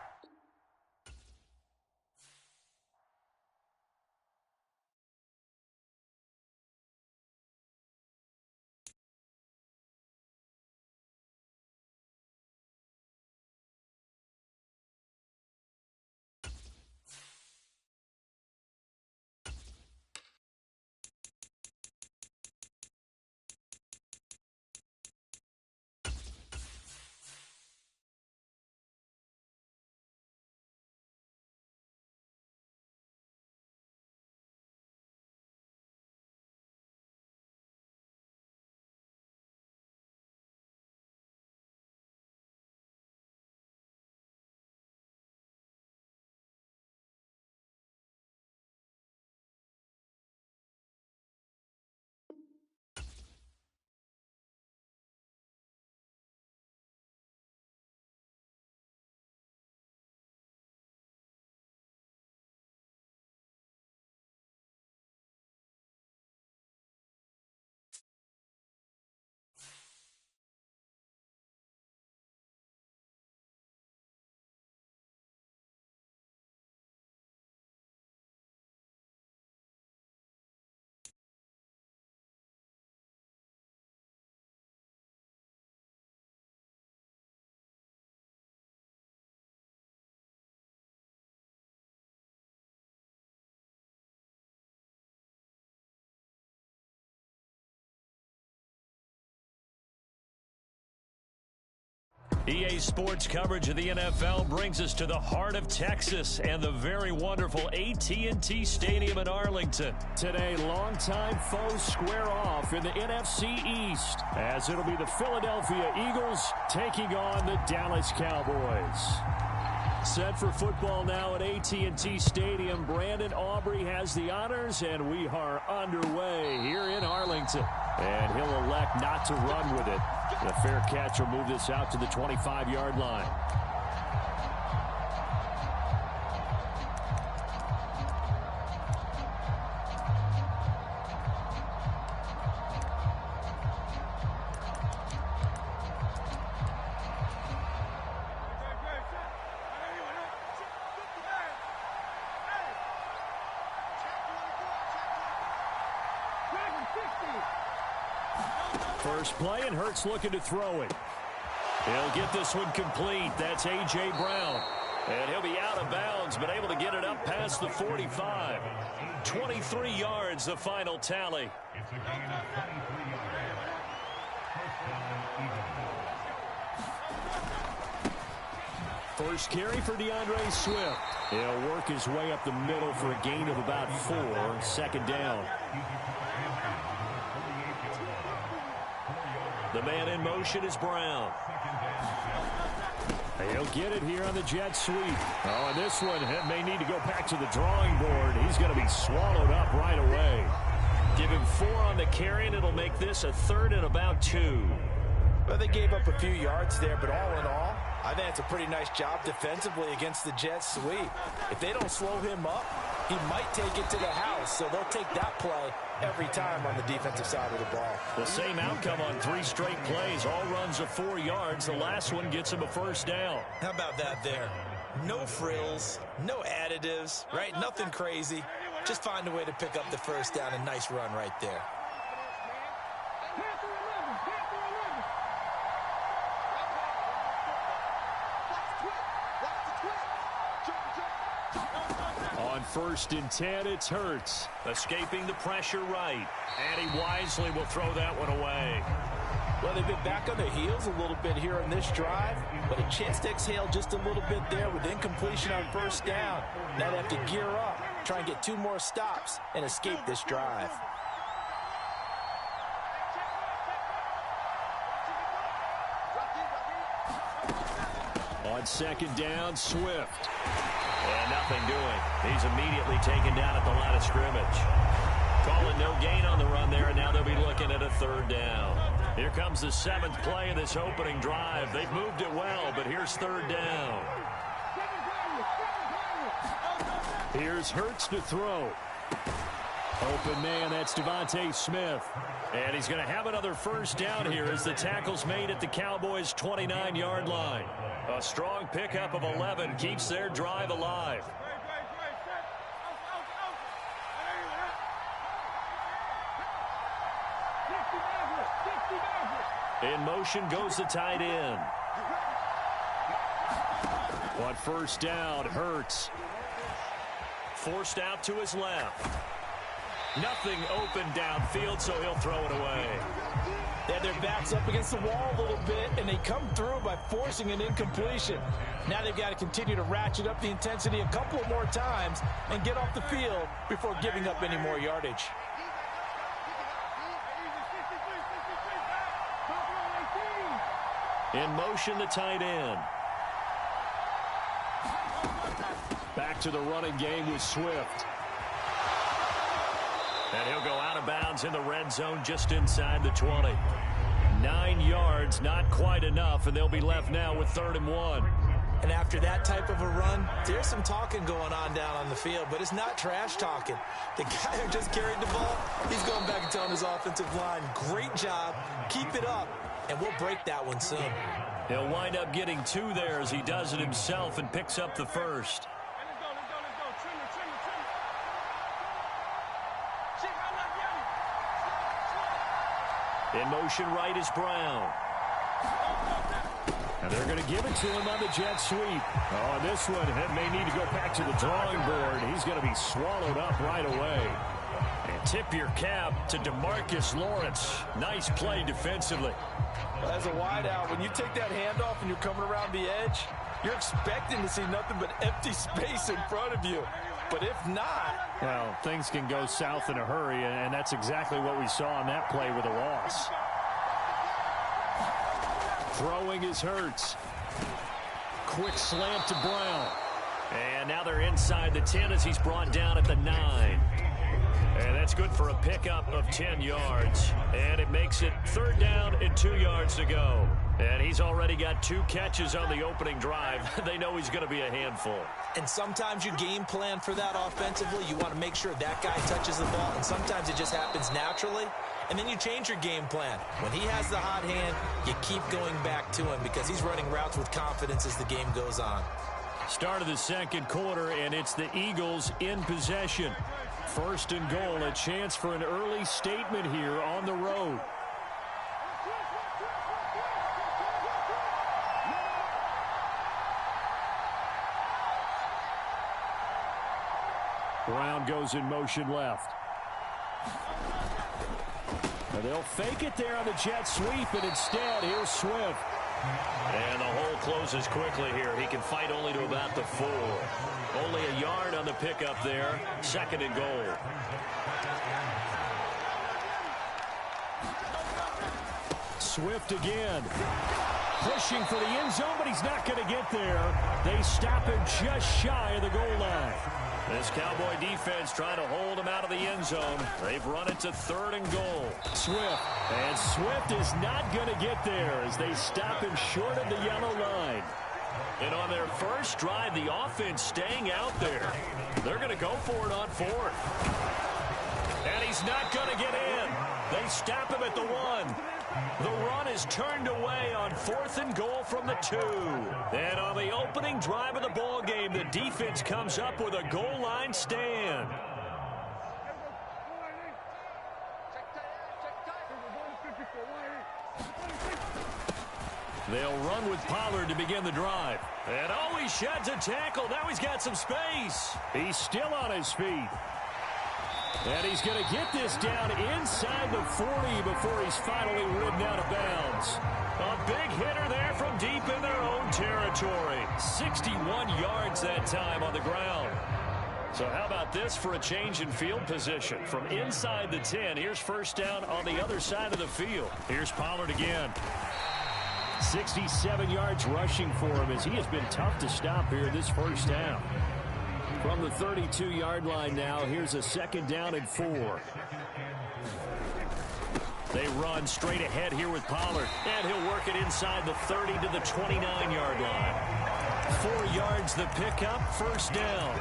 C: EA Sports coverage of the NFL brings us to the heart of Texas and the very wonderful AT&T Stadium in Arlington. Today, longtime foes square off in the NFC East, as it'll be the Philadelphia Eagles taking on the Dallas Cowboys. Set for football now at AT&T Stadium. Brandon Aubrey has the honors, and we are underway here in Arlington. And he'll elect not to run with it. The fair catch will move this out to the 25-yard line. First play, and Hurts looking to throw it. He'll get this one complete. That's A.J. Brown. And he'll be out of bounds, but able to get it up past the 45. 23 yards, the final tally. First carry for DeAndre Swift. He'll work his way up the middle for a gain of about 4. Second down. The man in motion is Brown. He'll get it here on the jet sweep. Oh, and this one may need to go back to the drawing board. He's going to be swallowed up right away. Give him 4 on the carry, and it'll make this a 3rd and about 2.
D: Well, they gave up a few yards there, but all in all, I think it's a pretty nice job defensively against the jet sweep. If they don't slow him up, he might take it to the house, so they'll take that play every time on the defensive side of the ball.
C: The same outcome on 3 straight plays. All runs of 4 yards. The last one gets him a 1st down.
D: How about that there? No frills, no additives, right? Nothing crazy. Just find a way to pick up the 1st down. A nice run right there.
C: On 1st and 10, it's Hurts. Escaping the pressure right. And he wisely will throw that one away.
D: Well, they've been back on their heels a little bit here on this drive, but a chance to exhale just a little bit there with incompletion on 1st down. Now they have to gear up, try and get 2 more stops, and escape this drive.
C: On 2nd down, Swift. And nothing doing. He's immediately taken down at the line of scrimmage. Calling no gain on the run there, and now they'll be looking at a 3rd down. Here comes the 7th play of this opening drive. They've moved it well, but here's 3rd down. Here's Hurts to throw. Open man, that's Devontae Smith. And he's going to have another 1st down here as the tackle's made at the Cowboys' 29-yard line. A strong pickup of 11 keeps their drive alive. In motion goes the tight end. On 1st down, Hurts. Forced out to his left. Nothing open downfield, so he'll throw it away.
D: They had their backs up against the wall a little bit, and they come through by forcing an incompletion. Now they've got to continue to ratchet up the intensity a couple of more times and get off the field before giving up any more yardage.
C: In motion, the tight end. Back to the running game with Swift. And he'll go out of bounds in the red zone just inside the 20. 9 yards, not quite enough, and they'll be left now with 3rd and 1.
D: And after that type of a run, there's some talking going on down on the field, but it's not trash talking. The guy who just carried the ball, he's going back and telling his offensive line, great job, keep it up, and we'll break that one soon.
C: He'll wind up getting 2 there as he does it himself and picks up the 1st. In motion right is Brown. And they're going to give it to him on the jet sweep. Oh, this one may need to go back to the drawing board. He's going to be swallowed up right away. And tip your cap to DeMarcus Lawrence. Nice play defensively.
D: Well, as a wideout, when you take that handoff and you're coming around the edge, you're expecting to see nothing but empty space in front of you. But if not...
C: Well, things can go south in a hurry, and that's exactly what we saw on that play with a loss. Throwing is Hurts. Quick slant to Brown. And now they're inside the 10 as he's brought down at the 9. And that's good for a pickup of 10 yards. And it makes it 3rd down and 2 yards to go. And he's already got 2 catches on the opening drive. They know he's going to be a handful.
D: And sometimes you game plan for that offensively. You want to make sure that guy touches the ball. And sometimes it just happens naturally. And then you change your game plan. When he has the hot hand, you keep going back to him because he's running routes with confidence as the game goes on.
C: Start of the 2nd quarter, and it's the Eagles in possession. 1st and goal, a chance for an early statement here on the road. Brown goes in motion left. And they'll fake it there on the jet sweep, and instead, here's Swift. And the hole closes quickly here. He can fight only to about the 4. Only a yard on the pickup there. 2nd and goal. Swift again. Pushing for the end zone, but he's not going to get there. They stop him just shy of the goal line. This Cowboy defense trying to hold him out of the end zone. They've run it to 3rd and goal. Swift. And Swift is not going to get there as they stop him short of the yellow line. And on their first drive, the offense staying out there. They're going to go for it on 4th. And he's not going to get in. They stop him at the 1. The run is turned away on 4th and goal from the 2. And on the opening drive of the ball game, the defense comes up with a goal line stand. They'll run with Pollard to begin the drive. And oh, he sheds a tackle. Now he's got some space. He's still on his feet. And he's going to get this down inside the 40 before he's finally ridden out of bounds. A big hitter there from deep in their own territory. 61 yards that time on the ground. So how about this for a change in field position? From inside the 10, here's first down on the other side of the field. Here's Pollard again. 67 yards rushing for him as he has been tough to stop here this first down. From the 32-yard line now, here's a 2nd down and 4. They run straight ahead here with Pollard, and he'll work it inside the 30 to the 29-yard line. 4 yards the pickup, first down.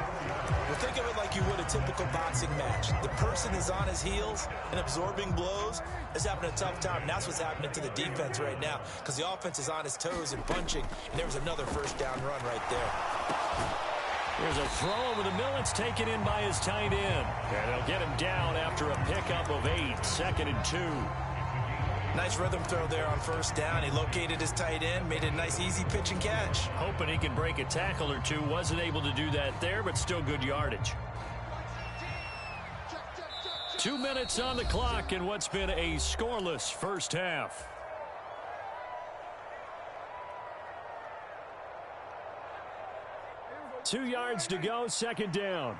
D: Well, think of it like you would a typical boxing match. The person is on his heels and absorbing blows is having a tough time. And that's what's happening to the defense right now because the offense is on his toes and punching. And there was another first down run right there.
C: There's a throw over the middle. It's taken in by his tight end. And they'll get him down after a pickup of 8, 2nd and 2.
D: Nice rhythm throw there on first down. He located his tight end, made it a nice easy pitch and catch.
C: Hoping he can break a tackle or two. Wasn't able to do that there, but still good yardage. 2 minutes on the clock in what's been a scoreless first half. Two yards to go, 2nd down.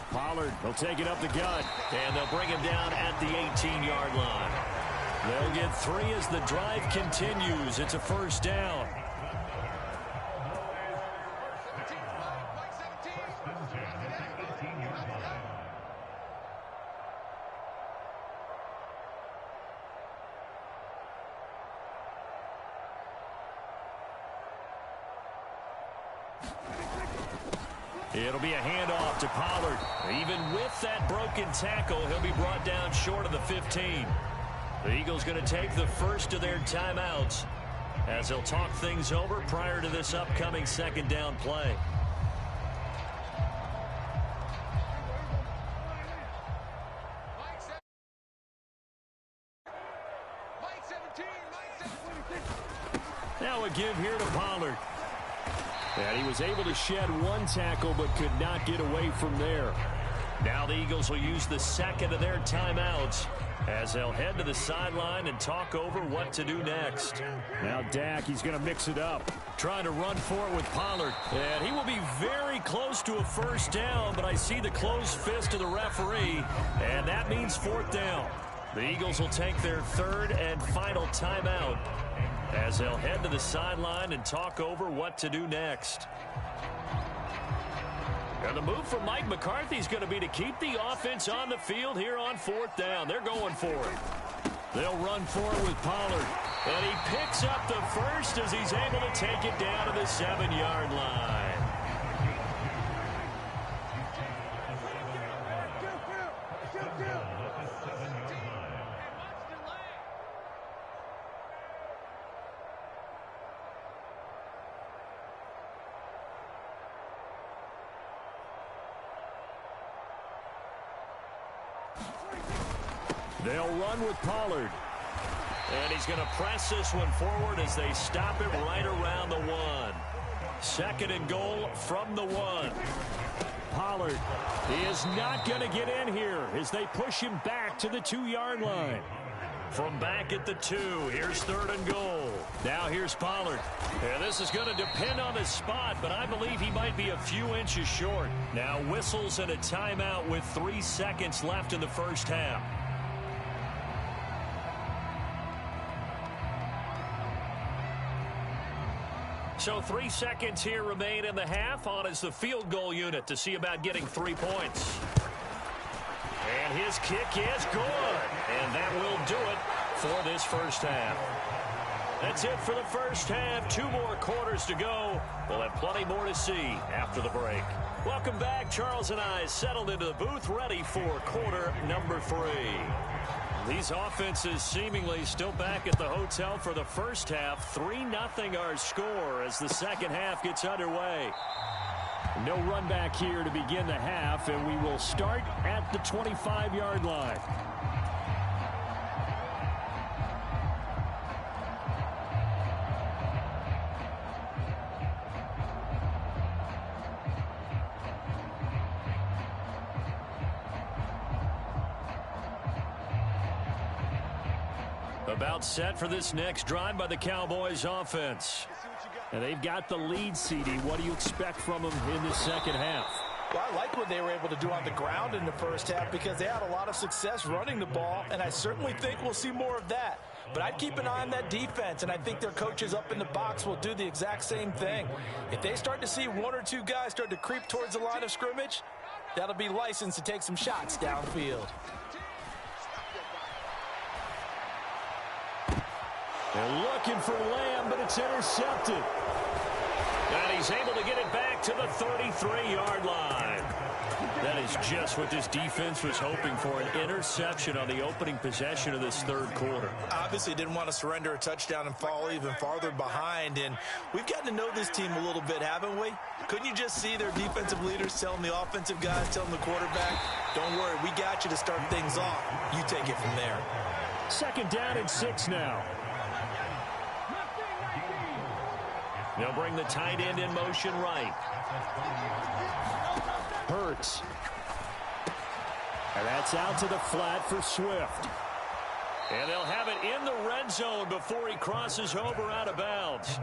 C: Pollard will take it up the gut, and they'll bring him down at the 18-yard line. They'll get 3 as the drive continues. It's a first down. It'll be a handoff to Pollard. Even with that broken tackle, he'll be brought down short of the 15. The Eagles going to take the first of their timeouts as they'll talk things over prior to this upcoming 2nd down play. Now a give here to Pollard. And he was able to shed 1 tackle but could not get away from there. Now the Eagles will use the 2nd of their timeouts as they'll head to the sideline and talk over what to do next. Now Dak, he's going to mix it up. Trying to run for it with Pollard. And he will be very close to a first down, but I see the closed fist of the referee, and that means 4th down. The Eagles will take their 3rd and final timeout as they'll head to the sideline and talk over what to do next. And the move from Mike McCarthy is going to be to keep the offense on the field here on 4th down. They're going for it. They'll run for it with Pollard. And he picks up the first as he's able to take it down to the 7-yard line. They'll run with Pollard. And he's going to press this one forward as they stop it right around the 1. 2nd and goal from the 1. Pollard is not going to get in here as they push him back to the 2-yard line. From back at the 2, here's 3rd and goal. Now here's Pollard. And this is going to depend on his spot, but I believe he might be a few inches short. Now whistles and a timeout with 3 seconds left in the first half. So 3 seconds here remain in the half. On is the field goal unit to see about getting 3 points. And his kick is good. And that will do it for this first half. That's it for the first half. 2 more quarters to go. We'll have plenty more to see after the break. Welcome back. Charles and I settled into the booth, ready for quarter number 3. These offenses seemingly still back at the hotel for the first half. 3-0 our score as the second half gets underway. No run back here to begin the half, and we will start at the 25-yard line. About set for this next drive by the Cowboys offense. And they've got the lead, CD. What do you expect from them in the second half?
D: Well, I like what they were able to do on the ground in the first half because they had a lot of success running the ball, and I certainly think we'll see more of that. But I'd keep an eye on that defense, and I think their coaches up in the box will do the exact same thing. If they start to see 1 or 2 guys start to creep towards the line of scrimmage, that'll be licensed to take some shots downfield.
C: They're looking for Lamb, but it's intercepted. And he's able to get it back to the 33-yard line. That is just what this defense was hoping for, an interception on the opening possession of this third quarter.
D: Obviously didn't want to surrender a touchdown and fall even farther behind, and we've gotten to know this team a little bit, haven't we? Couldn't you just see their defensive leaders telling the offensive guys, telling the quarterback, don't worry, we got you to start things off. You take it from there.
C: Second down and 6 now. They'll bring the tight end in motion right. Hurts. And that's out to the flat for Swift. And they'll have it in the red zone before he crosses over out of bounds.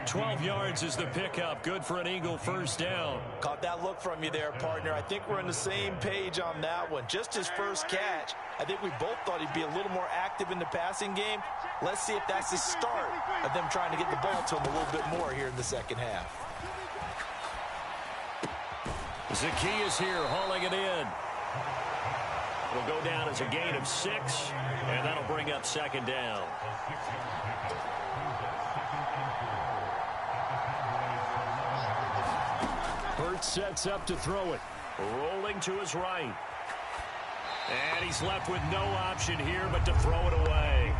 C: 12 yards is the pickup. Good for an Eagle first down.
D: Caught that look from you there, partner. I think we're on the same page on that one. Just his first catch. I think we both thought he'd be a little more active in the passing game. Let's see if that's the start of them trying to get the ball to him a little bit more here in the second half.
C: Zacchaeus here hauling it in. Will go down as a gain of 6, and that'll bring up second down. Hurts sets up to throw it. Rolling to his right. And he's left with no option here but to throw it away.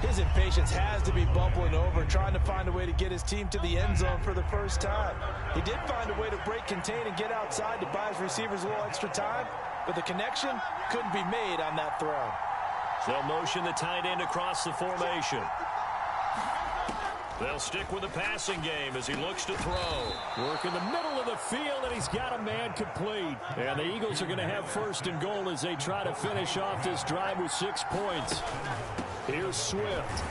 D: His impatience has to be bubbling over, trying to find a way to get his team to the end zone for the first time. He did find a way to break contain and get outside to buy his receivers a little extra time, but the connection couldn't be made on that throw.
C: They'll motion the tight end across the formation. They'll stick with the passing game as he looks to throw. Work in the middle of the field, and he's got a man complete. And the Eagles are going to have first and goal as they try to finish off this drive with 6 points. Here's Swift.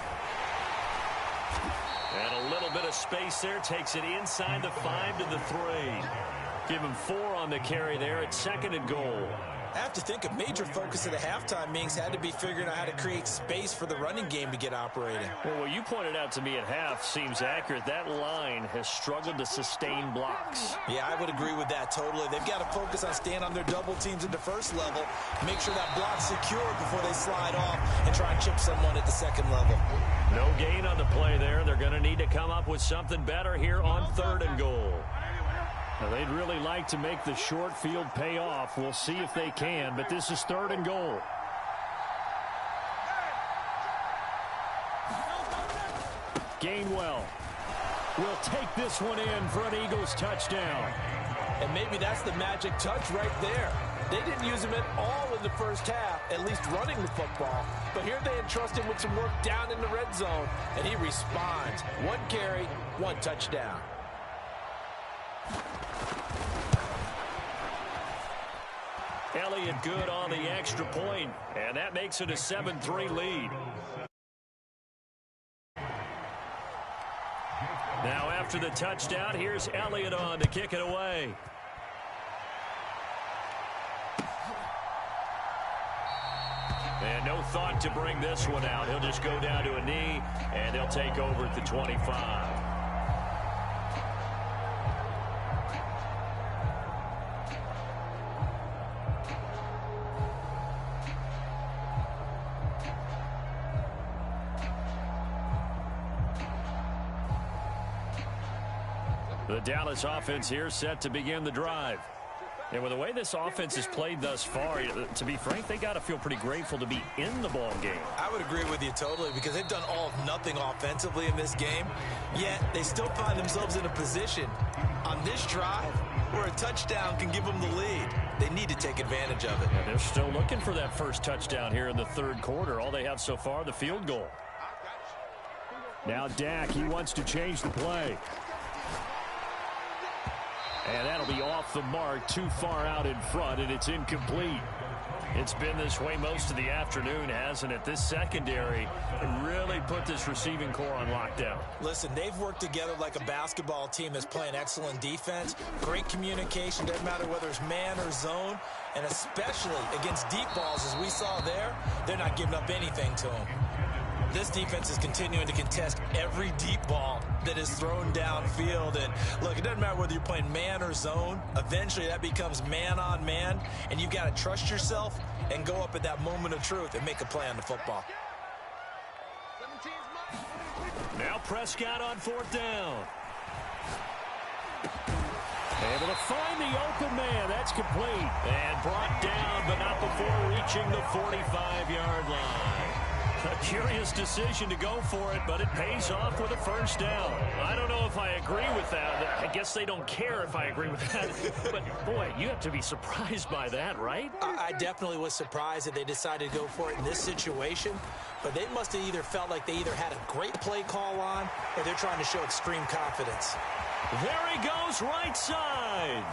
C: And a little bit of space there. Takes it inside the 5 to the 3. Give him 4 on the carry there at second and goal.
D: I have to think a major focus of the halftime meetings had to be figuring out how to create space for the running game to get operating.
C: Well, what you pointed out to me at half seems accurate. That line has struggled to sustain blocks.
D: Yeah, I would agree with that totally. They've got to focus on staying on their double teams at the first level, make sure that block's secure before they slide off and try and chip someone at the second level.
C: No gain on the play there. They're going to need to come up with something better here on third and goal. Now, they'd really like to make the short field pay off. We'll see if they can, but this is third and goal. Gainwell will take this one in for an Eagles touchdown.
D: And maybe that's the magic touch right there. They didn't use him at all in the first half, at least running the football. But here they entrust him with some work down in the red zone, and he responds. 1 carry, 1 touchdown.
C: Elliott good on the extra point, and that makes it a 7-3 lead. Now after the touchdown, here's Elliott on to kick it away. And no thought to bring this one out. He'll just go down to a knee, and they'll take over at the 25. The Dallas offense here set to begin the drive. And with the way this offense has played thus far, to be frank, they got to feel pretty grateful to be in the ball game.
D: I would agree with you totally, because they've done all of nothing offensively in this game, yet they still find themselves in a position on this drive where a touchdown can give them the lead. They need to take advantage of it.
C: And they're still looking for that first touchdown here in the third quarter. All they have so far, the field goal. Now Dak, he wants to change the play. And that'll be off the mark, too far out in front, and it's incomplete. It's been this way most of the afternoon, hasn't it? This secondary really put this receiving core on lockdown.
D: Listen, they've worked together like a basketball team that's playing excellent defense. Great communication, doesn't matter whether it's man or zone. And especially against deep balls, as we saw there, they're not giving up anything to them. This defense is continuing to contest every deep ball that is thrown downfield. And look, it doesn't matter whether you're playing man or zone. Eventually that becomes man on man, and you've got to trust yourself and go up at that moment of truth and make a play on the football.
C: Now Prescott on fourth down. Able to find the open man. That's complete. And brought down, but not before reaching the 45-yard line. A curious decision to go for it, but it pays off with a first down. I don't know if I agree with that. I guess they don't care if I agree with that. But, boy, you have to be surprised by that, right?
D: I definitely was surprised that they decided to go for it in this situation. But they must have either felt like they either had a great play call on, or they're trying to show extreme confidence.
C: There he goes, right side.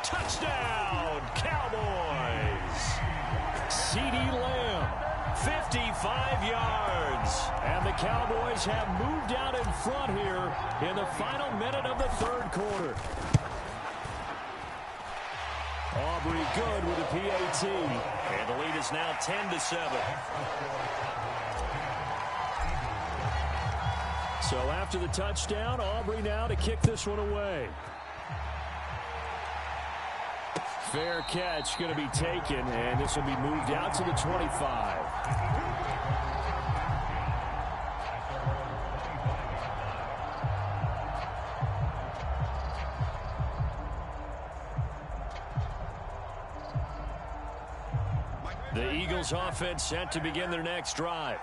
C: Touchdown, Cowboys. CeeDee Lamb. 55 yards. And the Cowboys have moved out in front here in the final minute of the third quarter. Aubrey good with a PAT. And the lead is now 10-7. So after the touchdown, Aubrey now to kick this one away. Fair catch going to be taken, and this will be moved out to the 25. The Eagles offense set to begin their next drive.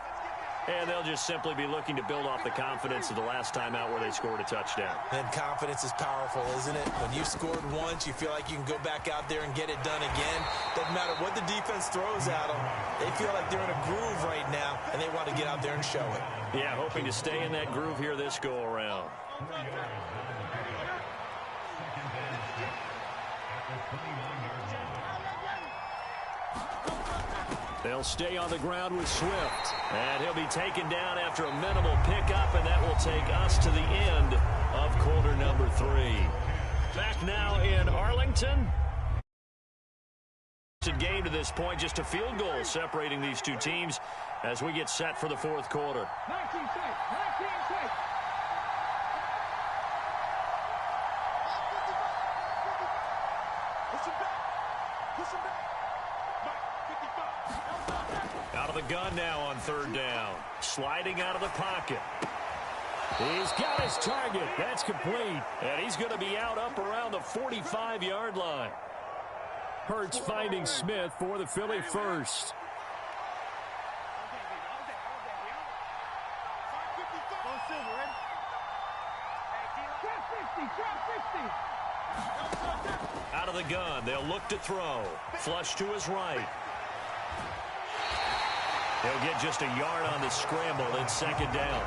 C: And they'll just simply be looking to build off the confidence of the last time out where they scored a touchdown.
D: And confidence is powerful, isn't it? When you've scored once, you feel like you can go back out there and get it done again. Doesn't matter what the defense throws at them. They feel like they're in a groove right now, and they want to get out there and show it.
C: Yeah, hoping to stay in that groove here this go-around. They'll stay on the ground with Swift. And he'll be taken down after a minimal pickup, and that will take us to the end of quarter number 3. Back now in Arlington. Game to this point, just a field goal separating these two teams as we get set for the fourth quarter.
E: 19 takes.
C: Out of the gun now on third down. Sliding out of the pocket. He's got his target. That's complete. And he's going to be out up around the 45-yard line. Hurts finding Smith for the Philly first. Out of the gun. They'll look to throw. Flush to his right. He'll get just a yard on the scramble in second down.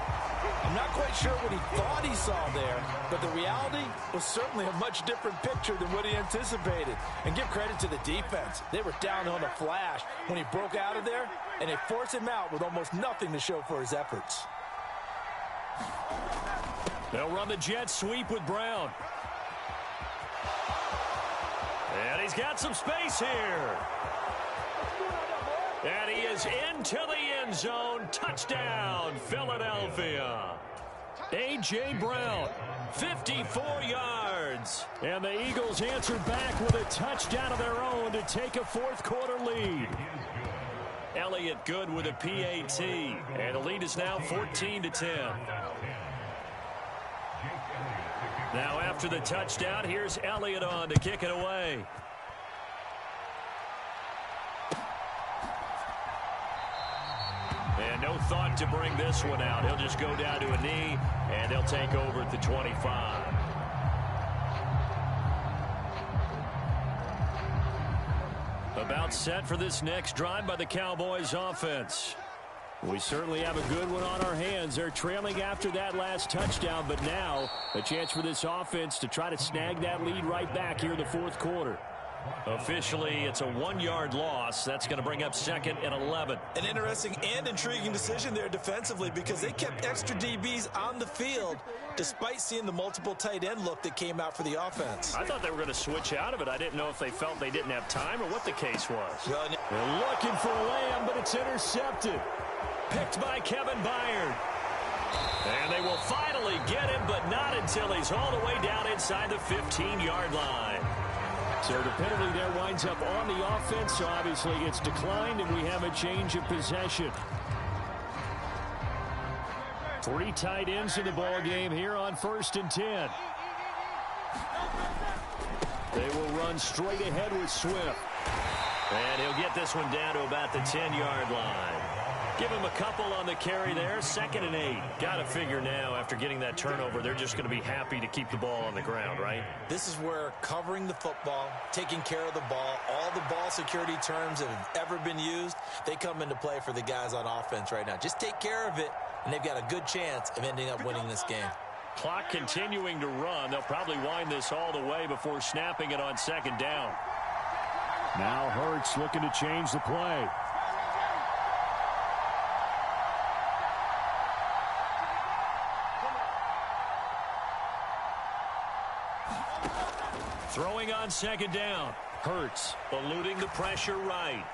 D: I'm not quite sure what he thought he saw there, but the reality was certainly a much different picture than what he anticipated. And give credit to the defense. They were down on a flash when he broke out of there, and they forced him out with almost nothing to show for his efforts.
C: They'll run the jet sweep with Brown. And he's got some space here. And he is into the end zone. Touchdown, Philadelphia. A.J. Brown, 54 yards. And the Eagles answer back with a touchdown of their own to take a fourth quarter lead. Elliott good with a PAT. And the lead is now 14-10. Now after the touchdown, here's Elliott on to kick it away. And no thought to bring this one out. He'll just go down to a knee, and they'll take over at the 25. About set for this next drive by the Cowboys offense. We certainly have a good one on our hands. They're trailing after that last touchdown, but now a chance for this offense to try to snag that lead right back here in the fourth quarter. Officially, it's a 1-yard loss. That's going to bring up 2nd and 11.
D: An interesting and intriguing decision there defensively because they kept extra DBs on the field despite seeing the multiple tight end look that came out for the offense.
C: I thought they were going to switch out of it. I didn't know if they felt they didn't have time or what the case was. Well, they're looking for Lamb, but it's intercepted. Picked by Kevin Byard. And they will finally get him, but not until he's all the way down inside the 15-yard line. So the penalty there winds up on the offense, so obviously it's declined, and we have a change of possession. 3 tight ends in the ball game here on 1st and 10. They will run straight ahead with Swift. And he'll get this one down to about the 10-yard line. Give him a couple on the carry there. 2nd and 8. Got to figure now after getting that turnover, they're just going to be happy to keep the ball on the ground, right?
D: This is where covering the football, taking care of the ball, all the ball security terms that have ever been used, they come into play for the guys on offense right now. Just take care of it, and they've got a good chance of ending up winning this game.
C: Clock continuing to run. They'll probably wind this all the way before snapping it on 2nd down.
B: Now Hurts looking to change the play.
C: Throwing on 2nd down. Hurts eluding the pressure right.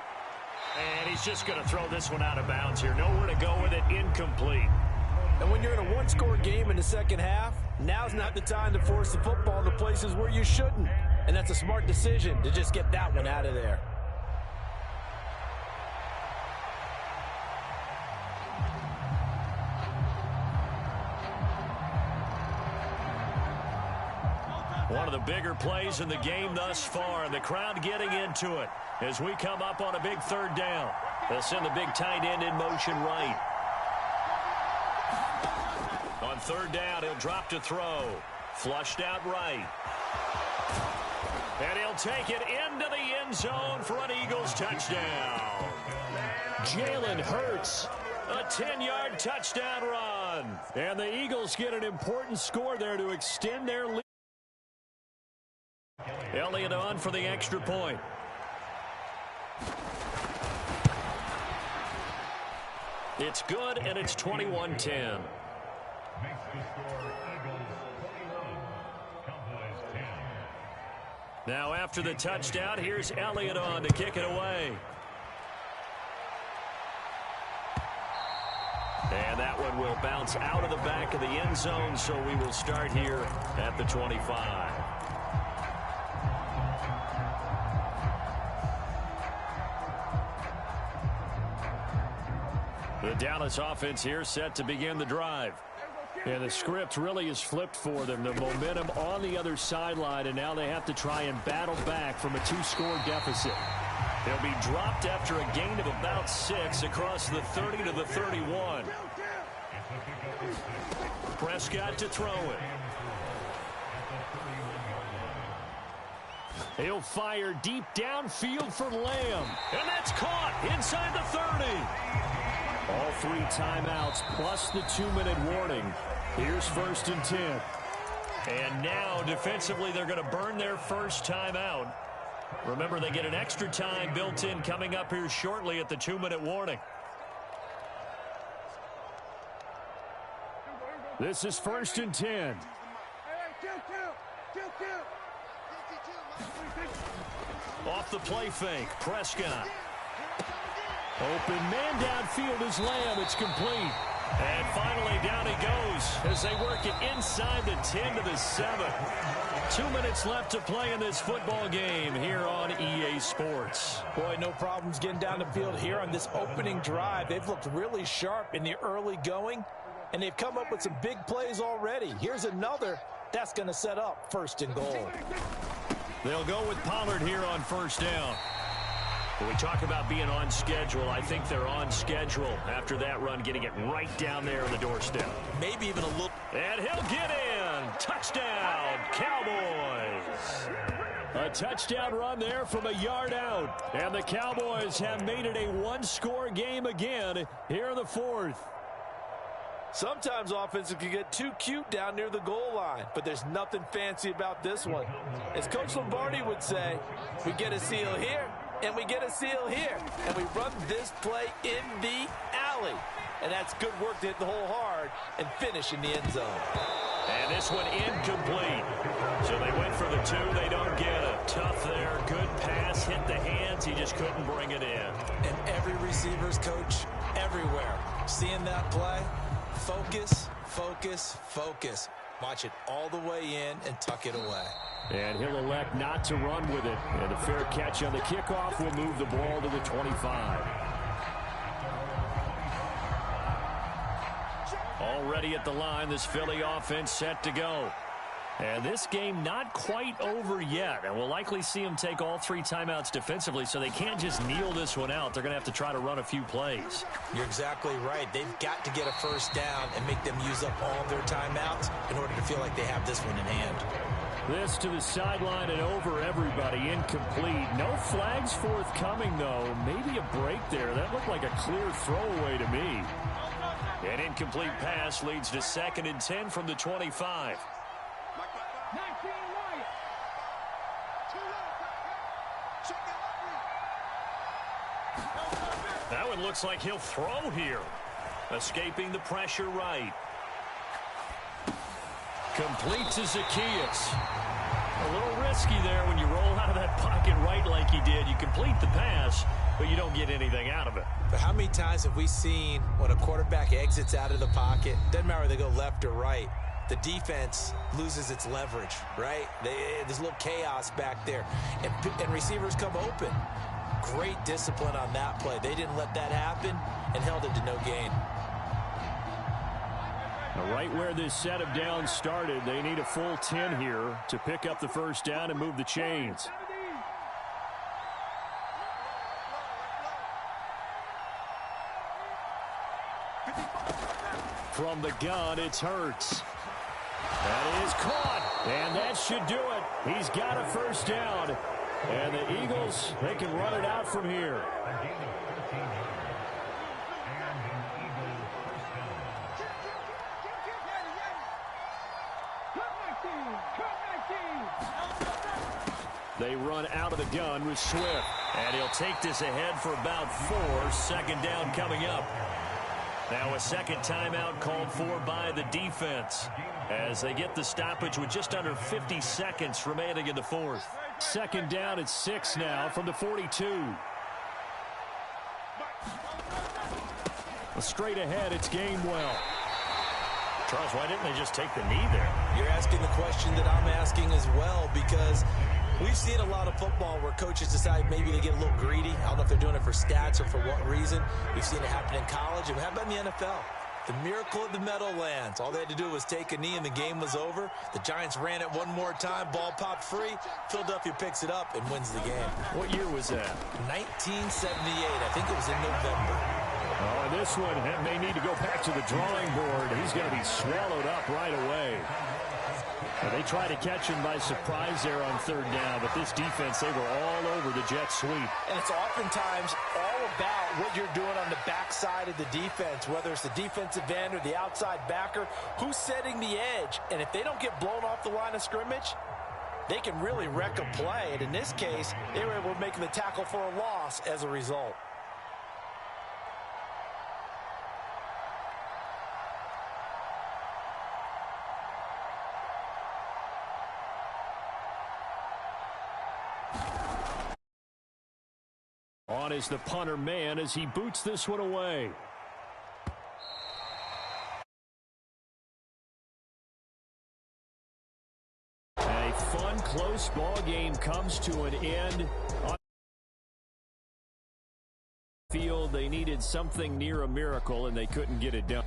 C: And he's just going to throw this one out of bounds here. Nowhere to go with it. Incomplete.
D: And when you're in a one-score game in the second half, now's not the time to force the football in the places where you shouldn't. And that's a smart decision to just get that one out of there.
C: One of the bigger plays in the game thus far, and the crowd getting into it as we come up on a big 3rd down. They'll send the big tight end in motion right. On 3rd down, he'll drop to throw. Flushed out right. And he'll take it into the end zone for an Eagles touchdown. Jalen Hurts, a 10-yard touchdown run. And the Eagles get an important score there to extend their lead. Elliott on for the extra point. It's good, and it's 21-10. Now after the touchdown, here's Elliott on to kick it away. And that one will bounce out of the back of the end zone, so we will start here at the 25. The Dallas offense here set to begin the drive. And the script really is flipped for them. The momentum on the other sideline, and now they have to try and battle back from a 2-score deficit. They'll be dropped after a gain of about 6 across the 30 to the 31. Prescott to throw it. He'll fire deep downfield for Lamb. And that's caught inside the 30. All 3 timeouts plus the 2-minute warning. Here's 1st and 10. And now defensively they're going to burn their first timeout. Remember, they get an extra time built in coming up here shortly at the 2-minute warning. This is 1st and 10. Off the play fake, Prescott. Open man downfield is Lamb. It's complete. And finally down he goes as they work it inside the 10 to the 7. 2 minutes left to play in this football game here on EA Sports.
D: Boy, no problems getting down the field here on this opening drive. They've looked really sharp in the early going, and they've come up with some big plays already. Here's another That's going to set up 1st and goal.
C: They'll go with Pollard here on 1st down. When we talk about being on schedule, I think they're on schedule after that run, getting it right down there on the doorstep.
D: Maybe even a little.
C: And he'll get in. Touchdown, Cowboys. A touchdown run there from a yard out. And the Cowboys have made it a one-score game again here in the 4th.
D: Sometimes offenses can get too cute down near the goal line, but there's nothing fancy about this one. As Coach Lombardi would say, we get a seal here, and we get a seal here, and we run this play in the alley. And that's good work to hit the hole hard and finish in the end zone.
C: And this one incomplete. So they went for the 2. They don't get it. Tough there. Good pass. Hit the hands. He just couldn't bring it in.
D: And every receiver's coach everywhere. Seeing that play, focus, focus, focus. Watch it all the way in and tuck it away.
C: And he'll elect not to run with it. And a fair catch on the kickoff will move the ball to the 25. Already at the line, this Philly offense set to go. And this game not quite over yet. And we'll likely see them take all 3 timeouts defensively, so they can't just kneel this one out. They're going to have to try to run a few plays.
D: You're exactly right. They've got to get a 1st down and make them use up all of their timeouts in order to feel like they have this one in hand.
C: This to the sideline and over everybody. Incomplete. No flags forthcoming, though. Maybe a break there. That looked like a clear throwaway to me. An incomplete pass leads to 2nd and 10 from the 25. That one looks like he'll throw here. Escaping the pressure right. Complete to Zacchaeus. A little risky there when you roll out of that pocket right like he did. You complete the pass, but you don't get anything out of it.
D: But how many times have we seen when a quarterback exits out of the pocket, doesn't matter whether they go left or right, the defense loses its leverage, right? There's a little chaos back there, and receivers come open. Great discipline on that play. They didn't let that happen and held it to no gain.
C: Right where this set of downs started, they need a full 10 here to pick up the 1st down and move the chains. From the gun, it's Hurts. That is caught, and that should do it. He's got a 1st down, and the Eagles, they can run it out from here. They run out of the gun with Swift. And he'll take this ahead for about 4. 2nd down coming up. Now a 2nd timeout called for by the defense as they get the stoppage with just under 50 seconds remaining in the 4th. 2nd down at 6 now from the 42. Straight ahead, it's Gainwell. Charles, why didn't they just take the knee there?
D: You're asking the question that I'm asking as well, because we've seen a lot of football where coaches decide maybe they get a little greedy. I don't know if they're doing it for stats or for what reason. We've seen it happen in college, and how about in the NFL? The miracle of the Meadowlands. All they had to do was take a knee and the game was over. The Giants ran it one more time. Ball popped free. Philadelphia picks it up and wins the game.
C: What year was that?
D: 1978. I think it was in November.
C: Oh, this one may need to go back to the drawing board. He's going to be swallowed up right away. They try to catch him by surprise there on 3rd down, but this defense, they were all over the jet sweep.
D: And it's oftentimes all about what you're doing on the backside of the defense, whether it's the defensive end or the outside backer, who's setting the edge. And if they don't get blown off the line of scrimmage, they can really wreck a play. And in this case, they were able to make the tackle for a loss as a result.
C: On is the punter man as he boots this one away. A fun, close ball game comes to an end. On the field, they needed something near a miracle, and they couldn't get it done.